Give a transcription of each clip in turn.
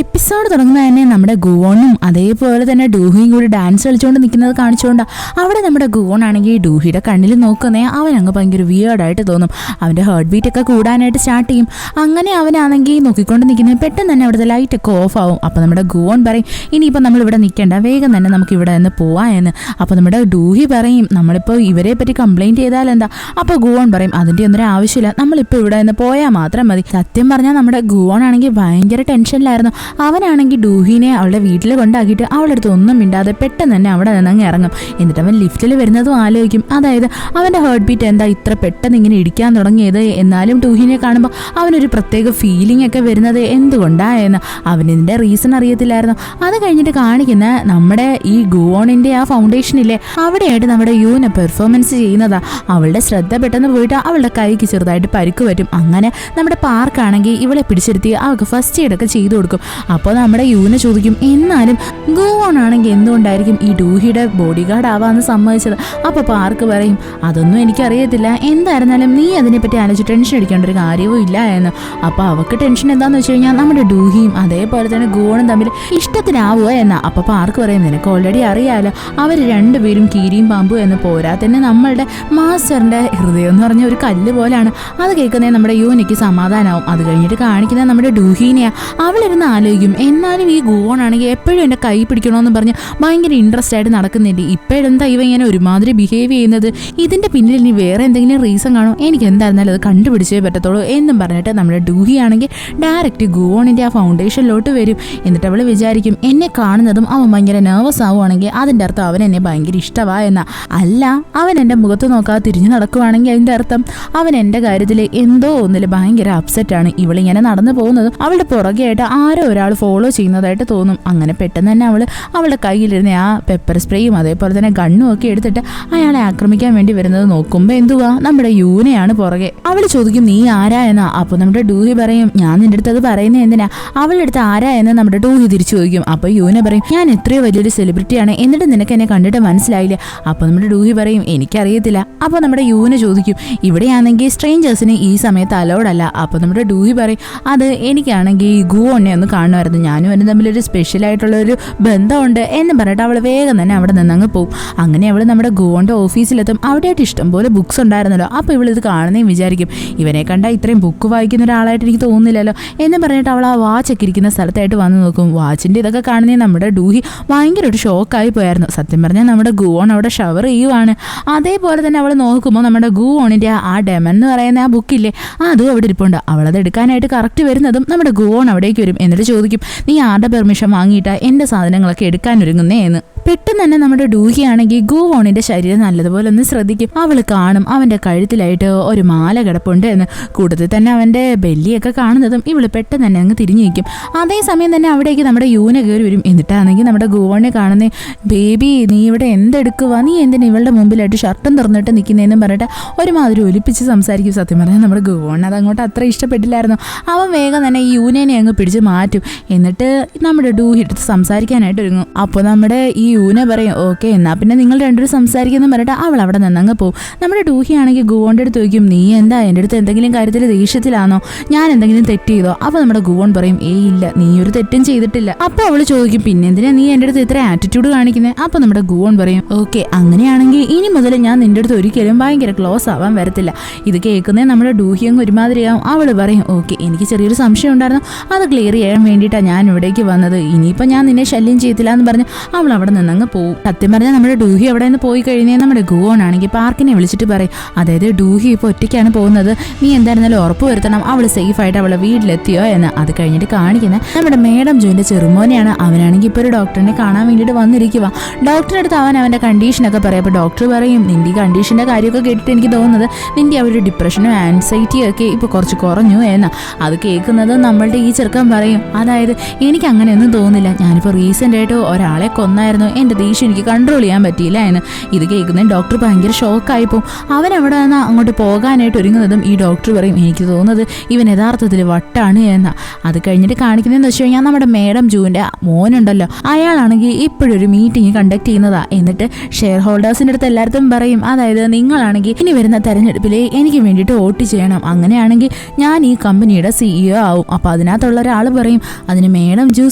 Episode തുടങ്ങുന്നത് തന്നെ നമ്മുടെ ഗുവോണും അതേപോലെ തന്നെ ഡൂഹിയും കൂടി ഡാൻസ് കളിച്ചുകൊണ്ട് നിൽക്കുന്നത് കാണിച്ചുകൊണ്ട് അവിടെ നമ്മുടെ ഗുവോൺ ആണെങ്കിൽ ഡൂഹിയുടെ കണ്ണിൽ നോക്കുന്നേ അവൻ അങ്ങ് ഭയങ്കര വിയേർഡായിട്ട് തോന്നും. അവൻ്റെ ഹാർട്ട് ബീറ്റ് ഒക്കെ കൂടാനായിട്ട് സ്റ്റാർട്ട് ചെയ്യും. അങ്ങനെ അവനാണെങ്കിൽ നോക്കിക്കൊണ്ട് നിൽക്കുന്നത് പെട്ടെന്ന് തന്നെ അവിടുത്തെ ലൈറ്റൊക്കെ ഓഫ് ആവും. അപ്പോൾ നമ്മുടെ ഗുവോൺ പറയും ഇനിയിപ്പോൾ നമ്മളിവിടെ നിൽക്കേണ്ട, വേഗം തന്നെ നമുക്ക് ഇവിടെ നിന്ന് പോവാം എന്ന്. അപ്പോൾ നമ്മുടെ ഡൂഹി പറയും നമ്മളിപ്പോൾ ഇവരെ പറ്റി കംപ്ലൈൻറ്റ് ചെയ്താൽ എന്താ? അപ്പോൾ ഗുവോൺ പറയും അതിൻ്റെ ഒന്നും ആവശ്യമില്ല, നമ്മളിപ്പോൾ ഇവിടെ നിന്ന് പോയാൽ മാത്രം മതി. സത്യം പറഞ്ഞാൽ നമ്മുടെ ഗുവോൺ ആണെങ്കിൽ ഭയങ്കര ടെൻഷനിലായിരുന്നു. അവനാണെങ്കിൽ ഡൂഹിനെ അവളുടെ വീട്ടിൽ കൊണ്ടാക്കിയിട്ട് അവളുടെ അടുത്ത് ഒന്നും മിണ്ടാതെ പെട്ടെന്ന് തന്നെ അവിടെ നിന്നങ്ങ് ഇറങ്ങും. എന്നിട്ട് അവൻ ലിഫ്റ്റിൽ വരുന്നതും ആലോചിക്കും, അതായത് അവൻ്റെ ഹാർട്ട് ബീറ്റ് എന്താ ഇത്ര പെട്ടെന്ന് ഇങ്ങനെ ഇടിക്കാൻ തുടങ്ങിയത്, എന്നാലും ഡൂഹിനെ കാണുമ്പോൾ അവനൊരു പ്രത്യേക ഫീലിംഗ് ഒക്കെ വരുന്നത് എന്തുകൊണ്ടായെന്ന് അവനിതിൻ്റെ റീസൺ അറിയത്തില്ലായിരുന്നു. അത് കഴിഞ്ഞിട്ട് കാണിക്കുന്ന നമ്മുടെ ഈ ഗുവോണിൻ്റെ ആ ഫൗണ്ടേഷനില്ലേ അവിടെയായിട്ട് നമ്മുടെ യൂന പെർഫോമൻസ് ചെയ്യുന്നതാ. അവളുടെ ശ്രദ്ധ പെട്ടെന്ന് പോയിട്ട് അവളുടെ കൈക്ക് ചെറുതായിട്ട് പരിക്ക് പറ്റും. അങ്ങനെ നമ്മുടെ പാർക്കാണെങ്കിൽ ഇവളെ പിടിച്ചെടുത്തി അവൾക്ക് ഫസ്റ്റ് എയ്ഡൊക്കെ ചെയ്തു കൊടുക്കും. അപ്പോൾ നമ്മുടെ യൂന ചോദിക്കും എന്നാലും ഗുവോൺ ആണെങ്കിൽ എന്തുകൊണ്ടായിരിക്കും ഈ ഡൂഹിയുടെ ബോഡി ഗാർഡ് ആവാന്ന് സമ്മതിച്ചത്? അപ്പോൾ പാർക്ക് പറയും അതൊന്നും എനിക്കറിയത്തില്ല, എന്തായിരുന്നാലും നീ അതിനെപ്പറ്റി ആലോചിച്ച് ടെൻഷൻ അടിക്കേണ്ട ഒരു കാര്യവും ഇല്ല എന്ന്. അപ്പോൾ അവൾക്ക് ടെൻഷൻ എന്താണെന്ന് വെച്ച് കഴിഞ്ഞാൽ നമ്മുടെ ഡൂഹിയും അതേപോലെ തന്നെ ഗുവോണും തമ്മിൽ ഇഷ്ടത്തിനാവുക എന്നാ. അപ്പോൾ പാർക്ക് പറയും നിനക്ക് ഓൾറെഡി അറിയാലോ അവർ രണ്ടുപേരും കീരിയും പാമ്പും എന്ന്. പോരാ തന്നെ നമ്മളുടെ മാസ്റ്ററിൻ്റെ ഹൃദയം എന്ന് പറഞ്ഞ ഒരു കല്ല് പോലാണ്. അത് കേൾക്കുന്നേ നമ്മുടെ യൂനിക്ക് സമാധാനമാവും. അത് കഴിഞ്ഞിട്ട് കാണിക്കുന്നത് നമ്മുടെ ഡൂഹീനെയാ. അവളിരുന്ന് ആലോചിക്കും എന്നാലും ഈ ഗുവോൺ ആണെങ്കിൽ എപ്പോഴും എൻ്റെ കൈ പിടിക്കണമെന്ന് പറഞ്ഞ് ഭയങ്കര ഇൻട്രസ്റ്റ് ആയിട്ട് നടക്കുന്നുണ്ട്. ഇപ്പോഴെന്താ ഇവ ഇങ്ങനെ ഒരുമാതിരി ബിഹേവ് ചെയ്യുന്നത്, ഇതിൻ്റെ പിന്നിൽ ഇനി വേറെ എന്തെങ്കിലും റീസൺ കാണോ, എനിക്ക് എന്തായിരുന്നാലും അത് കണ്ടുപിടിച്ചേ പറ്റത്തുള്ളൂ എന്നും പറഞ്ഞിട്ട് നമ്മുടെ ഡൂഹി ആണെങ്കിൽ ഡയറക്റ്റ് ഗുവോണിൻ്റെ ആ ഫൗണ്ടേഷനിലോട്ട് വരും. എന്നിട്ട് അവൾ വിചാരിക്കും എന്നെ കാണുന്നതും അവൻ ഭയങ്കര നെർവസ് ആവുകയാണെങ്കിൽ അതിൻ്റെ അർത്ഥം അവൻ എന്നെ ഭയങ്കര ഇഷ്ടമാ എന്നാ. അല്ല, അവൻ എൻ്റെ മുഖത്ത് നോക്കാതെ തിരിഞ്ഞു നടക്കുവാണെങ്കിൽ അതിൻ്റെ അർത്ഥം അവൻ എൻ്റെ കാര്യത്തിൽ എന്തോ ഒന്നിൽ ഭയങ്കര അപ്സെറ്റാണ്. ഇവളിങ്ങനെ നടന്നു പോകുന്നതും അവളുടെ പുറകെയായിട്ട് ആരോ ഒരാൾ ഫോളോ ചെയ്യുന്നതായിട്ട് തോന്നും. അങ്ങനെ പെട്ടെന്ന് തന്നെ അവളുടെ കയ്യിലിരുന്ന ആ പെപ്പർ സ്പ്രേയും അതേപോലെ തന്നെ ഗണ്ണും ഒക്കെ എടുത്തിട്ട് അയാളെ ആക്രമിക്കാൻ വേണ്ടി വരുന്നത് നോക്കുമ്പോൾ എന്തുവാ നമ്മുടെ യൂനയാണ് പുറകെ. അവൾ ചോദിക്കും നീ ആരാ എന്നാ. അപ്പോൾ നമ്മുടെ ഡൂഹി പറയും ഞാൻ നിന്റെ അടുത്ത് അത് പറയുന്നത് എന്തിനാ? അവളുടെ അടുത്ത് ആരാ എന്ന് നമ്മുടെ ഡൂഹി തിരിച്ചു ചോദിക്കും. അപ്പോൾ യൂന പറയും ഞാൻ എത്രയോ വലിയൊരു സെലിബ്രിറ്റിയാണ്, എന്നിട്ട് നിനക്ക് എന്നെ കണ്ടിട്ട് മനസ്സിലായില്ല. അപ്പോൾ നമ്മുടെ ഡൂഹി പറയും എനിക്കറിയത്തില്ല. അപ്പോൾ നമ്മുടെ യൂന ചോദിക്കും ഇവിടെയാണെങ്കിൽ സ്ട്രേഞ്ചേഴ്സിന് ഈ സമയത്ത് അലൗഡ് അല്ല. അപ്പോൾ നമ്മുടെ ഡൂഹി പറയും അത് എനിക്കാണെങ്കിൽ ഗുവോണിനെ ഒന്ന് കാണുമായിരുന്നു, ഞാനും എന്നെ തമ്മിലൊരു സ്പെഷ്യലായിട്ടുള്ള ഒരു ബന്ധമുണ്ട് എന്ന് പറഞ്ഞിട്ട് അവൾ വേഗം തന്നെ അവിടെ നിന്നങ്ങ് പോകും. അങ്ങനെ അവൾ നമ്മുടെ ഗുവോൻ്റെ ഓഫീസിലെത്തും. അവിടെയായിട്ട് ഇഷ്ടംപോലെ ബുക്സ് ഉണ്ടായിരുന്നല്ലോ. അപ്പോൾ ഇവളിത് കാണുന്നേയും വിചാരിക്കും ഇവനെ കണ്ടാൽ ഇത്രയും ബുക്ക് വായിക്കുന്ന ഒരാളായിട്ട് എനിക്ക് തോന്നുന്നില്ലല്ലോ എന്ന് പറഞ്ഞിട്ട് അവൾ ആ വാച്ചൊക്കെ ഇരിക്കുന്ന സ്ഥലത്തായിട്ട് വന്ന് നോക്കും. വാച്ചിൻ്റെ ഇതൊക്കെ കാണുന്നേ നമ്മുടെ ഡൂഹി ഭയങ്കര ഒരു ഷോക്കായി പോയായിരുന്നു. സത്യം പറഞ്ഞാൽ നമ്മുടെ ഗുവോൺ അവിടെ ഷവർ ചെയ്യുവാണ്. അതേപോലെ തന്നെ അവൾ നോക്കുമ്പോൾ നമ്മുടെ ഗുവോണിൻ്റെ ആ ഡെമൻ എന്ന് പറയുന്ന ആ ബുക്കില്ലേ അതും അവിടെ ഇരിപ്പുണ്ട്. അവളത് എടുക്കാനായിട്ട് കറക്റ്റ് വരുന്നതും നമ്മുടെ ഗുവോൺ അവിടേക്ക് വരും. എന്നിട്ട് ചോദിക്കും നീ ആരുടെ പെർമിഷൻ വാങ്ങിയിട്ടാ എൻ്റെ സാധനങ്ങളൊക്കെ എടുക്കാനൊരുങ്ങുന്നേ എന്ന്. പെട്ടെന്ന് തന്നെ നമ്മുടെ ഡൂഹി ആണെങ്കിൽ ഗുവോണിന്റെ ശരീരം നല്ലതുപോലെ ഒന്ന് ശ്രദ്ധിക്കും. അവൾ കാണും അവൻ്റെ കഴുത്തിലായിട്ട് ഒരു മാല കിടപ്പുണ്ട് എന്ന്. കൂട്ടത്തിൽ തന്നെ അവൻ്റെ ബെല്ലിയൊക്കെ കാണുന്നതും ഇവള് പെട്ടെന്ന് തന്നെ അങ്ങ് തിരിഞ്ഞു നിൽക്കും. അതേസമയം തന്നെ അവിടേക്ക് നമ്മുടെ യൂന കയറി വരും. എന്നിട്ടാണെങ്കിൽ നമ്മുടെ ഗുവോണിനെ കാണുന്നേ ബേബി നീ ഇവിടെ എന്തെടുക്കുക, നീ എന്തിനാ ഇവളുടെ മുമ്പിലായിട്ട് ഷർട്ടും തുറന്നിട്ട് നിൽക്കുന്നതെന്ന് പറഞ്ഞിട്ട് ഒരുമാതിരി ഒലിപ്പിച്ച് സംസാരിക്കും. സത്യം പറഞ്ഞാൽ നമ്മുടെ ഗുവോൺ അത് അങ്ങോട്ട് അത്ര ഇഷ്ടപ്പെട്ടില്ലായിരുന്നു. അവൻ വേഗം തന്നെ ഈ യൂനേനെ അങ്ങ് പിടിച്ച് മാറ്റും. എന്നിട്ട് നമ്മുടെ ഡൂഹി എടുത്ത് സംസാരിക്കാനായിട്ട് ഒരുങ്ങും. അപ്പോൾ നമ്മുടെ ഈ യൂന പറയും ഓക്കെ എന്നാൽ പിന്നെ നിങ്ങൾ രണ്ടുപേരും സംസാരിക്കുന്നു പറഞ്ഞിട്ട് അവൾ അവിടെ നിന്നങ്ങ് പോകും. നമ്മുടെ ഡൂഹി ആണെങ്കിൽ ഗുവോൻ്റെ അടുത്ത് ചോദിക്കും നീ എന്താ എൻ്റെ അടുത്ത് എന്തെങ്കിലും കാര്യത്തിൽ ദേഷ്യത്തിലാണോ, ഞാൻ എന്തെങ്കിലും തെറ്റ് ചെയ്തോ? അപ്പോൾ നമ്മുടെ ഗുവോൺ പറയും ഇല്ല നീ ഒരു തെറ്റും ചെയ്തിട്ടില്ല. അപ്പോൾ അവൾ ചോദിക്കും പിന്നെന്തിനാ നീ എൻ്റെ അടുത്ത് ഇത്ര ആറ്റിറ്റ്യൂഡ് കാണിക്കുന്നത്? അപ്പോൾ നമ്മുടെ ഗുവോൺ പറയും ഓക്കെ അങ്ങനെയാണെങ്കിൽ ഇനി മുതൽ ഞാൻ നിൻ്റെ അടുത്ത് ഒരിക്കലും ഭയങ്കര ക്ലോസ് ആവാൻ വരത്തില്ല. ഇത് കേൾക്കുന്നേ നമ്മുടെ ഡൂഹി അങ്ങ് ഒരുമാതിരിയാവും. അവൾ പറയും ഓക്കെ എനിക്ക് ചെറിയൊരു സംശയം ഉണ്ടായിരുന്നു, അത് ക്ലിയർ ചെയ്യാൻ വേണ്ടിയിട്ടാണ് ഞാൻ ഇവിടേക്ക് വന്നത്, ഇനിയിപ്പോൾ ഞാൻ നിന്നെ ശല്യം ചെയ്യത്തില്ല എന്ന് പറഞ്ഞ് അവൾ അവിടെ നിന്നങ്ങ് പോകും. സത്യം പറഞ്ഞാൽ നമ്മുടെ ഡൂഹി അവിടെ നിന്ന് പോയി കഴിഞ്ഞാൽ നമ്മുടെ ഗുവോൺ ആണെങ്കിൽ പാർക്കിനെ വിളിച്ചിട്ട് പറയും അതായത് ഡൂഹി ഇപ്പോൾ ഒറ്റയ്ക്കാണ് പോകുന്നത്, നീ എന്തായിരുന്നാലും ഉറപ്പ് വരുത്തണം അവൾ സേഫായിട്ട് അവളെ വീട്ടിലെത്തിയോ എന്ന്. അത് കഴിഞ്ഞിട്ട് കാണിക്കുന്നത് നമ്മുടെ മേഡം ജോയിൻ്റെ ചെറുമോനെയാണ്. അവനാണെങ്കിൽ ഇപ്പോൾ ഒരു ഡോക്ടറിനെ കാണാൻ വേണ്ടിയിട്ട് വന്നിരിക്കുക. ഡോക്ടറെ അടുത്ത് അവൻ്റെ കണ്ടീഷനൊക്കെ പറയും. അപ്പോൾ ഡോക്ടർ പറയും നിൻ്റെ ഈ കണ്ടീഷൻ്റെ കാര്യമൊക്കെ കേട്ടിട്ട് എനിക്ക് തോന്നുന്നത് നിൻ്റെ ആ ഒരു ഡിപ്രഷനും ആൻസൈറ്റിയും ഒക്കെ ഇപ്പോൾ കുറച്ച് കുറഞ്ഞു എന്ന്. അത് കേൾക്കുന്നത് നമ്മളുടെ ഈ ചെറുക്കൻ പറയും അതായത് എനിക്ക് അങ്ങനെയൊന്നും തോന്നുന്നില്ല, ഞാനിപ്പോൾ റീസെൻ്റ് ആയിട്ട് ഒരാളെ കൊന്നായിരുന്നു, എൻ്റെ ദേഷ്യം എനിക്ക് കൺട്രോൾ ചെയ്യാൻ പറ്റിയില്ല എന്ന്. ഇത് കേൾക്കുന്ന ഡോക്ടർ ഭയങ്കര ഷോക്കായിപ്പോൾ അവൻ അവിടെ നിന്ന് അങ്ങോട്ട് പോകാനായിട്ട് ഒരുങ്ങുന്നതും ഈ ഡോക്ടർ പറയും എനിക്ക് തോന്നുന്നത് ഇവൻ യഥാർത്ഥത്തിൽ വട്ടാണ് എന്ന്. അത് കഴിഞ്ഞിട്ട് കാണിക്കുന്നതെന്ന് വെച്ച് കഴിഞ്ഞാൽ നമ്മുടെ മേഡം ജൂവിൻ്റെ മോനുണ്ടല്ലോ, അയാളാണെങ്കിൽ ഇപ്പോഴൊരു മീറ്റിംഗ് കണ്ടക്ട് ചെയ്യുന്നതാ. എന്നിട്ട് ഷെയർ ഹോൾഡേഴ്സിൻ്റെ അടുത്ത് എല്ലായിടത്തും പറയും, അതായത് നിങ്ങളാണെങ്കിൽ ഇനി വരുന്ന തെരഞ്ഞെടുപ്പിൽ എനിക്ക് വേണ്ടിയിട്ട് വോട്ട് ചെയ്യണം, അങ്ങനെയാണെങ്കിൽ ഞാൻ ഈ കമ്പനിയുടെ CEO ആവും. അപ്പോൾ അതിനകത്തുള്ള ഒരാൾ പറയും അതിന് മേഡം ജൂ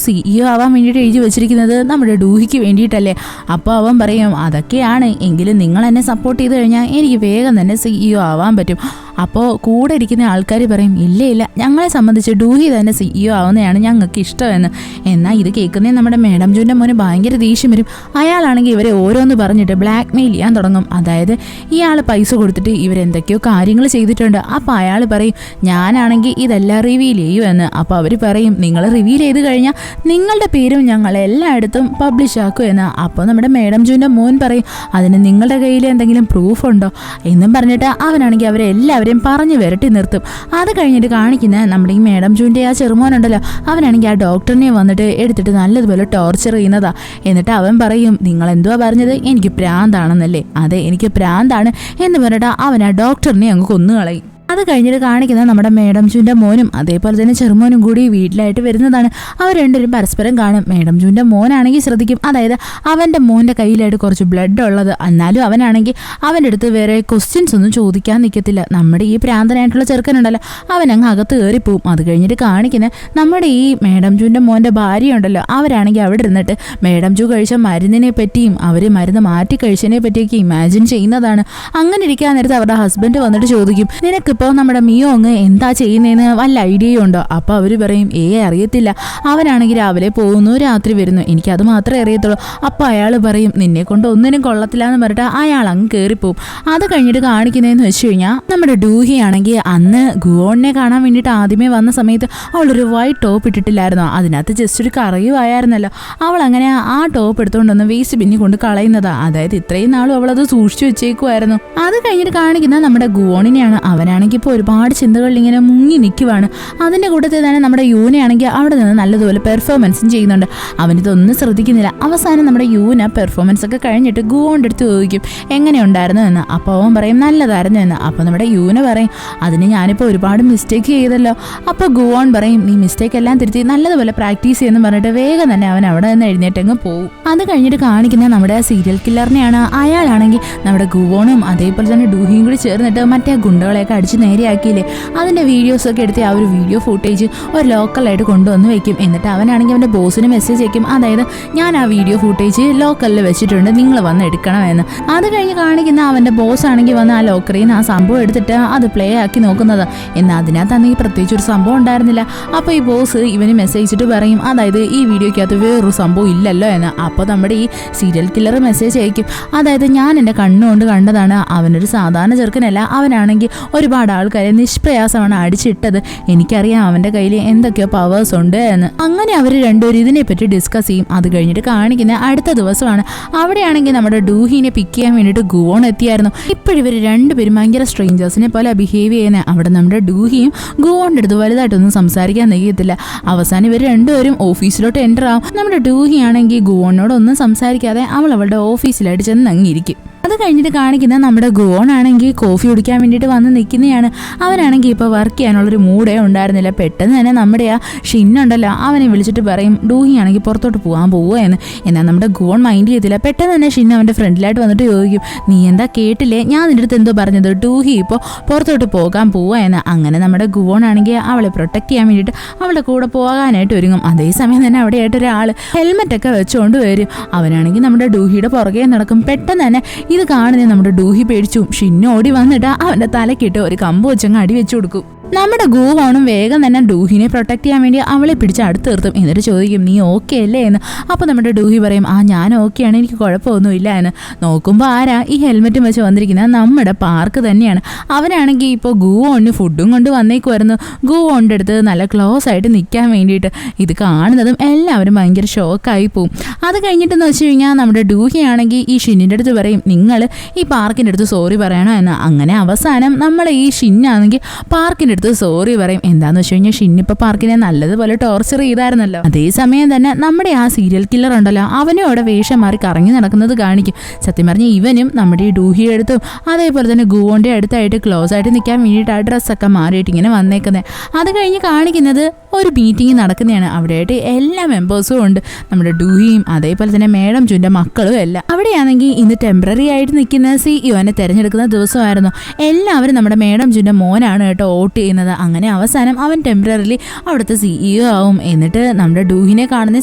CEO ആവാൻ വേണ്ടിയിട്ട് എഴുതി വെച്ചിരിക്കുന്നത് നമ്മുടെ ഡൂഹിക്ക് വേണ്ടിയിട്ടല്ലേ. അപ്പോൾ അവൻ പറയും അതൊക്കെയാണ്, എങ്കിലും നിങ്ങൾ എന്നെ സപ്പോർട്ട് ചെയ്ത് കഴിഞ്ഞാൽ എനിക്ക് വേഗം തന്നെ CEO ആവാൻ പറ്റും. അപ്പോൾ കൂടെ ഇരിക്കുന്ന ആൾക്കാർ പറയും ഇല്ല ഇല്ല, ഞങ്ങളെ സംബന്ധിച്ച് ഡൂഹി തന്നെ CEO ആവുന്നതാണ് ഞങ്ങൾക്ക് ഇഷ്ടമെന്ന്. എന്നാൽ ഇത് കേൾക്കുന്നേ നമ്മുടെ മേഡം ജൂൻ്റെ മോന് ഭയങ്കര ദേഷ്യം വരും. അയാളാണെങ്കിൽ ഇവരെ ഓരോന്ന് പറഞ്ഞിട്ട് ബ്ലാക്ക് മെയിൽ ചെയ്യാൻ തുടങ്ങും. അതായത് ഇയാൾ പൈസ കൊടുത്തിട്ട് ഇവരെന്തൊക്കെയോ കാര്യങ്ങൾ ചെയ്തിട്ടുണ്ട്. അപ്പോൾ അയാൾ പറയും ഞാനാണെങ്കിൽ ഇതെല്ലാം റിവീൽ ചെയ്യുമെന്ന്. അപ്പോൾ അവർ പറയും നിങ്ങൾ റിവീൽ ചെയ്ത് കഴിഞ്ഞാൽ നിങ്ങളുടെ പേരും ഞങ്ങൾ എല്ലായിടത്തും പബ്ലിഷ് ആക്കുമെന്ന്. അപ്പോൾ നമ്മുടെ മേഡം ജൂൻ്റെ മോൻ പറയും അതിന് നിങ്ങളുടെ കയ്യിൽ എന്തെങ്കിലും പ്രൂഫ് ഉണ്ടോ എന്നും പറഞ്ഞിട്ട് അവനാണെങ്കിൽ അവരെല്ലാവരും പറഞ്ഞു വരട്ടി നിർത്തും. അത് കഴിഞ്ഞിട്ട് കാണിക്കുന്ന നമ്മുടെ ഈ മേഡം ജൂൻ്റെ ആ ചെറുമോനുണ്ടല്ലോ, അവനാണെങ്കിൽ ആ ഡോക്ടറിനെ വന്നിട്ട് എടുത്തിട്ട് നല്ലതുപോലെ ടോർച്ചർ ചെയ്യുന്നതാ. എന്നിട്ട് അവൻ പറയും നിങ്ങൾ എന്തുവാ പറഞ്ഞത്, എനിക്ക് പ്രാന്താണെന്നല്ലേ. അതെ എനിക്ക് പ്രാന്താണ് എന്ന് പറഞ്ഞിട്ട് അവൻ ആ ഡോക്ടറിനെ അങ്ങ് കൊന്നുകളയും. അത് കഴിഞ്ഞിട്ട് കാണിക്കുന്ന നമ്മുടെ മേഡം ജൂൻ്റെ മോനും അതേപോലെ തന്നെ ചെറുമോനും കൂടി വീട്ടിലായിട്ട് വരുന്നതാണ്. അവർ രണ്ടുപേരും പരസ്പരം കാണും. മേഡം ജൂൻ്റെ മോനാണെങ്കിൽ ശ്രദ്ധിക്കും, അതായത് അവൻ്റെ മോൻ്റെ കയ്യിലായിട്ട് കുറച്ച് ബ്ലഡ് ഉള്ളത്. എന്നാലും അവനാണെങ്കിൽ അവൻ്റെ അടുത്ത് വേറെ ക്വസ്റ്റ്യൻസ് ഒന്നും ചോദിക്കാൻ നിൽക്കത്തില്ല. നമ്മുടെ ഈ പ്രാന്തനായിട്ടുള്ള ചെറുക്കനുണ്ടല്ലോ, അവൻ അങ്ങ് അകത്ത് കയറിപ്പോവും. അത് കഴിഞ്ഞിട്ട് കാണിക്കുന്ന നമ്മുടെ ഈ മേഡം ജൂൻ്റെ മോൻ്റെ ഭാര്യ ഉണ്ടല്ലോ, അവരാണെങ്കിൽ അവിടെ ഇരുന്നിട്ട് മേഡം ജൂ കഴിച്ച മരുന്നിനെ പറ്റിയും അവർ മരുന്ന് മാറ്റി കഴിച്ചതിനെ പറ്റിയൊക്കെ ഇമാജിൻ ചെയ്യുന്നതാണ്. അങ്ങനെ ഇരിക്കാൻ നേരത്ത് അവരുടെ ഹസ്ബൻഡ് വന്നിട്ട് ചോദിക്കും നിനക്ക് ഇപ്പോൾ നമ്മുടെ മിയോ അങ്ങ് എന്താ ചെയ്യുന്നതെന്ന് വല്ല ഐഡിയയും ഉണ്ടോ. അപ്പോൾ അവർ പറയും അറിയത്തില്ല, അവനാണെങ്കിൽ രാവിലെ പോകുന്നു രാത്രി വരുന്നു, എനിക്കത് മാത്രമേ അറിയത്തുള്ളൂ. അപ്പോൾ അയാൾ പറയും നിന്നെ കൊണ്ട് ഒന്നിനും കൊള്ളത്തില്ല എന്ന് പറഞ്ഞിട്ട് അയാൾ അങ്ങ് കയറിപ്പോവും. അത് കഴിഞ്ഞിട്ട് കാണിക്കുന്നതെന്ന് വെച്ച് കഴിഞ്ഞാൽ നമ്മുടെ ഡൂഹി ആണെങ്കിൽ അന്ന് ഗുവോണിനെ കാണാൻ വേണ്ടിയിട്ട് ആദ്യമേ വന്ന സമയത്ത് അവളൊരു വൈറ്റ് ടോപ്പ് ഇട്ടിട്ടില്ലായിരുന്നോ, അതിനകത്ത് ജസ്റ്റ് ഒരു കറയുമായിരുന്നല്ലോ. അവൾ അങ്ങനെ ആ ടോപ്പ് എടുത്തുകൊണ്ടൊന്ന് വേസ്റ്റ് ബിന്നി കൊണ്ട് കളയുന്നതാ. അതായത് ഇത്രയും നാളും അവളത് സൂക്ഷിച്ചു വെച്ചേക്കുമായിരുന്നു. അത് കഴിഞ്ഞിട്ട് കാണിക്കുന്ന നമ്മുടെ ഗുവോണിനെയാണ്. അവനാണെങ്കിൽ ഇപ്പോൾ ഒരുപാട് ചിന്തകളിൽ ഇങ്ങനെ മുങ്ങി നിൽക്കുവാണ്. അതിൻ്റെ കൂട്ടത്തിൽ തന്നെ നമ്മുടെ യൂനയാണെങ്കിൽ അവിടെ നിന്ന് നല്ലതുപോലെ പെർഫോമൻസും ചെയ്യുന്നുണ്ട്. അവനിതൊന്നും ശ്രദ്ധിക്കുന്നില്ല. അവസാനം നമ്മുടെ യൂന പെർഫോമൻസ് ഒക്കെ കഴിഞ്ഞിട്ട് ഗുവോണിൻ്റെ അടുത്ത് ചോദിക്കും എങ്ങനെയുണ്ടായിരുന്നു എന്ന്. അപ്പോൾ അവൻ പറയും നല്ലതായിരുന്നു എന്ന്. അപ്പോൾ നമ്മുടെ യൂന പറയും അതിന് ഞാനിപ്പോൾ ഒരുപാട് മിസ്റ്റേക്ക് ചെയ്തല്ലോ. അപ്പോൾ ഗുവോൺ പറയും നീ മിസ്റ്റേക്ക് എല്ലാം തിരുത്തി നല്ലതുപോലെ പ്രാക്ടീസ് ചെയ്യുമെന്ന് പറഞ്ഞിട്ട് വേഗം തന്നെ അവൻ അവിടെ നിന്ന് എഴുന്നേറ്റങ്ങ് പോകും. അത് കഴിഞ്ഞിട്ട് കാണിക്കുന്ന നമ്മുടെ സീരിയൽ കില്ലറിനെയാണ്. അയാളാണെങ്കിൽ നമ്മുടെ ഗുവോണും അതേപോലെ തന്നെ ഡൂഹിയും കൂടി ചേർന്നിട്ട് മറ്റേ ഗുണ്ടകളെയൊക്കെ അടിച്ച് നേരെയാക്കിയില്ലേ, അതിൻ്റെ വീഡിയോസൊക്കെ എടുത്ത് ആ ഒരു വീഡിയോ ഫുട്ടേജ് ഒരു ലോക്കലായിട്ട് കൊണ്ടുവന്ന് വെക്കും. എന്നിട്ട് അവനാണെങ്കിൽ അവൻ്റെ ബോസിന് മെസ്സേജ് അയക്കും, അതായത് ഞാൻ ആ വീഡിയോ ഫുട്ടേജ് ലോക്കലിൽ വെച്ചിട്ടുണ്ട്, നിങ്ങൾ വന്ന് എടുക്കണമെന്ന്. അത് കഴിഞ്ഞ് കാണിക്കുന്ന അവൻ്റെ ബോസ് ആണെങ്കിൽ വന്ന് ആ ലോക്കറിൽ നിന്ന് ആ സംഭവം എടുത്തിട്ട് അത് പ്ലേ ആക്കി നോക്കുന്നത്. എന്നാൽ അതിനകത്താണെങ്കിൽ പ്രത്യേകിച്ച് ഒരു സംഭവം ഉണ്ടായിരുന്നില്ല. അപ്പോൾ ഈ ബോസ് ഇവന് മെസ്സേജ് അയച്ചിട്ട് പറയും, അതായത് ഈ വീഡിയോയ്ക്കകത്ത് വേറൊരു സംഭവം ഇല്ലല്ലോ എന്ന്. അപ്പോൾ നമ്മുടെ ഈ സീരിയൽ കില്ലർ മെസ്സേജ് അയക്കും, അതായത് ഞാൻ എൻ്റെ കണ്ണുകൊണ്ട് കണ്ടതാണ്, അവനൊരു സാധാരണ ചെറുക്കനല്ല, അവനാണെങ്കിൽ ഒരുപാട് ആൾക്കാരെ നിഷ്പ്രയാസമാണ് അടിച്ചിട്ടത്, എനിക്കറിയാം അവൻ്റെ കയ്യിൽ എന്തൊക്കെയോ പവേഴ്സ് ഉണ്ട് എന്ന്. അങ്ങനെ അവർ രണ്ടുപേരും ഇതിനെപ്പറ്റി ഡിസ്കസ് ചെയ്യും. അത് കഴിഞ്ഞിട്ട് കാണിക്കുന്ന അടുത്ത ദിവസമാണ്. അവിടെയാണെങ്കിൽ നമ്മുടെ ഡൂഹിനെ പിക്ക് ചെയ്യാൻ വേണ്ടിയിട്ട് ഗുവോൺ എത്തിയായിരുന്നു. ഇപ്പോഴിവർ രണ്ടുപേരും ഭയങ്കര സ്ട്രേഞ്ചേഴ്സിനെ പോലെ ബിഹേവ് ചെയ്യുന്നത്. അവിടെ നമ്മുടെ ഡൂഹിയും ഗുവോണിൻ്റെ അടുത്ത് വലുതായിട്ടൊന്നും സംസാരിക്കാൻ നിൽക്കത്തില്ല. അവസാനം ഇവർ രണ്ടുപേരും ഓഫീസിലോട്ട് എൻ്റർ ആവും. നമ്മുടെ ഡൂഹി ആണെങ്കിൽ ഗുവോണിനോടൊന്നും സംസാരിക്കാതെ അവൾ അവളുടെ ഓഫീസിലായിട്ട് ചെന്ന് അങ്ങിരിക്കും. അത് കഴിഞ്ഞിട്ട് കാണിക്കുന്ന നമ്മുടെ ഗുവോൺ ആണെങ്കിൽ കോഫി കുടിക്കാൻ വേണ്ടിയിട്ട് വന്ന് നിൽക്കുന്നതാണ്. അവനാണെങ്കിൽ ഇപ്പോൾ വർക്ക് ചെയ്യാനുള്ളൊരു മൂഡേ ഉണ്ടായിരുന്നില്ല. പെട്ടെന്ന് തന്നെ നമ്മുടെ ആ ഷിന്നുണ്ടല്ലോ, അവനെ വിളിച്ചിട്ട് പറയും ഡൂഹി ആണെങ്കിൽ പുറത്തോട്ട് പോകാൻ പോവുക എന്ന്. എന്നാൽ നമ്മുടെ ഗുവോൺ മൈൻഡ് ചെയ്തില്ല. പെട്ടെന്ന് തന്നെ ഷിന്ന് അവൻ്റെ ഫ്രണ്ടിലായിട്ട് വന്നിട്ട് ചോദിക്കും, നീ എന്താ കേട്ടില്ലേ, ഞാൻ നിൻ്റെ അടുത്ത് എന്തോ പറഞ്ഞത്, ഡൂഹി ഇപ്പോൾ പുറത്തോട്ട് പോകാൻ പോവുക എന്ന്. അങ്ങനെ നമ്മുടെ ഗുവോൺ ആണെങ്കിൽ അവളെ പ്രൊട്ടക്ട് ചെയ്യാൻ വേണ്ടിയിട്ട് അവളുടെ കൂടെ പോകാനായിട്ട് ഒരുങ്ങും. അതേസമയം തന്നെ അവിടെയായിട്ട് ഒരാൾ ഹെൽമെറ്റൊക്കെ വെച്ചുകൊണ്ട് വരും. അവനാണെങ്കിൽ നമ്മുടെ ഡൂഹിയുടെ പുറകെ നടക്കും. പെട്ടെന്ന് തന്നെ ഇത് കാണുന്നേ നമ്മുടെ ഡൂഹി പേടിച്ചു. ഷിന്നു ഓടി വന്നിട്ട് അവൻ്റെ തലക്കിട്ട് ഒരു കമ്പ് വെച്ചങ്ങ് അടി വെച്ചു കൊടുക്കും. നമ്മുടെ ഗുവോണും വേഗം തന്നെ ഡൂഹിനെ പ്രൊട്ടക്ട് ചെയ്യാൻ വേണ്ടി അവളെ പിടിച്ച് അടുത്ത് നിർത്തും. എന്നിട്ട് ചോദിക്കും നീ ഓക്കെ അല്ലേ എന്ന്. അപ്പോൾ നമ്മുടെ ഡൂഹി പറയും ഞാൻ ഓക്കെയാണ്, എനിക്ക് കുഴപ്പമൊന്നുമില്ല എന്ന്. നോക്കുമ്പോൾ ആരാ ഈ ഹെൽമെറ്റും വെച്ച് വന്നിരിക്കുന്നത്, നമ്മുടെ പാർക്ക് തന്നെയാണ്. അവനാണെങ്കിൽ ഇപ്പോൾ ഗുവോണിന് ഫുഡും കൊണ്ട് വന്നേക്കുമായിരുന്നു. ഗുവോണിൻ്റെ അടുത്ത് നല്ല ക്ലോസ് ആയിട്ട് നിൽക്കാൻ വേണ്ടിയിട്ട്. ഇത് കാണുന്നതും എല്ലാവരും ഭയങ്കര ഷോക്കായി പോവും. അത് കഴിഞ്ഞിട്ടെന്ന് വെച്ച് കഴിഞ്ഞാൽ നമ്മുടെ ഡൂഹി ആണെങ്കിൽ ഈ ഷിന്നിൻ്റെ അടുത്ത് പറയും നിങ്ങൾ ഈ പാർക്കിൻ്റെ അടുത്ത് സോറി പറയണോ എന്ന്. അങ്ങനെ അവസാനം നമ്മളെ ഈ ഷിന്നാണെങ്കിൽ പാർക്കിൻ്റെ അടുത്ത് സോറി പറയും. എന്താന്ന് വെച്ച് കഴിഞ്ഞാൽ ഷിന്നിപ്പ പാർക്കിനെ നല്ലതുപോലെ ടോർച്ചർ ചെയ്തായിരുന്നല്ലോ. അതേസമയം തന്നെ നമ്മുടെ ആ സീരിയൽ കില്ലർ ഉണ്ടല്ലോ, അവനും അവിടെ വേഷം മാറി കറങ്ങി നടക്കുന്നത് കാണിക്കും. സത്യം പറഞ്ഞ ഇവനും നമ്മുടെ ഈ ഡൂഹിയുടെ അടുത്തും അതേപോലെ തന്നെ ഗുവോന്റെ അടുത്തായിട്ട് ക്ലോസ് ആയിട്ട് നിൽക്കാൻ വേണ്ടിയിട്ട് ആ ഡ്രസ്സൊക്കെ മാറിയിട്ട് ഇങ്ങനെ വന്നേക്കുന്നത്. അത് കഴിഞ്ഞ് കാണിക്കുന്നത് ഒരു മീറ്റിംഗ് നടക്കുന്നതാണ്. അവിടെയായിട്ട് എല്ലാ മെമ്പേഴ്സും ഉണ്ട്, നമ്മുടെ ഡൂഹിയും അതേപോലെ തന്നെ മേഡം ജുന്റെ മക്കളും എല്ലാം. അവിടെയാണെങ്കിൽ ഇന്ന് ടെമ്പററി ആയിട്ട് നിൽക്കുന്ന സിഇഒനെ തിരഞ്ഞെടുക്കുന്ന ദിവസമായിരുന്നു. എല്ലാവരും നമ്മുടെ മേഡം ജുന്റെ മോനാണ് കേട്ടോ വോട്ട് ചെയ്യുന്നത്. അങ്ങനെ അവസാനം അവൻ ടെമ്പററിലി അവിടുത്തെ സിഇഒ ആവും. എന്നിട്ട് നമ്മുടെ ഡൂഹിനെ കാണുന്നേ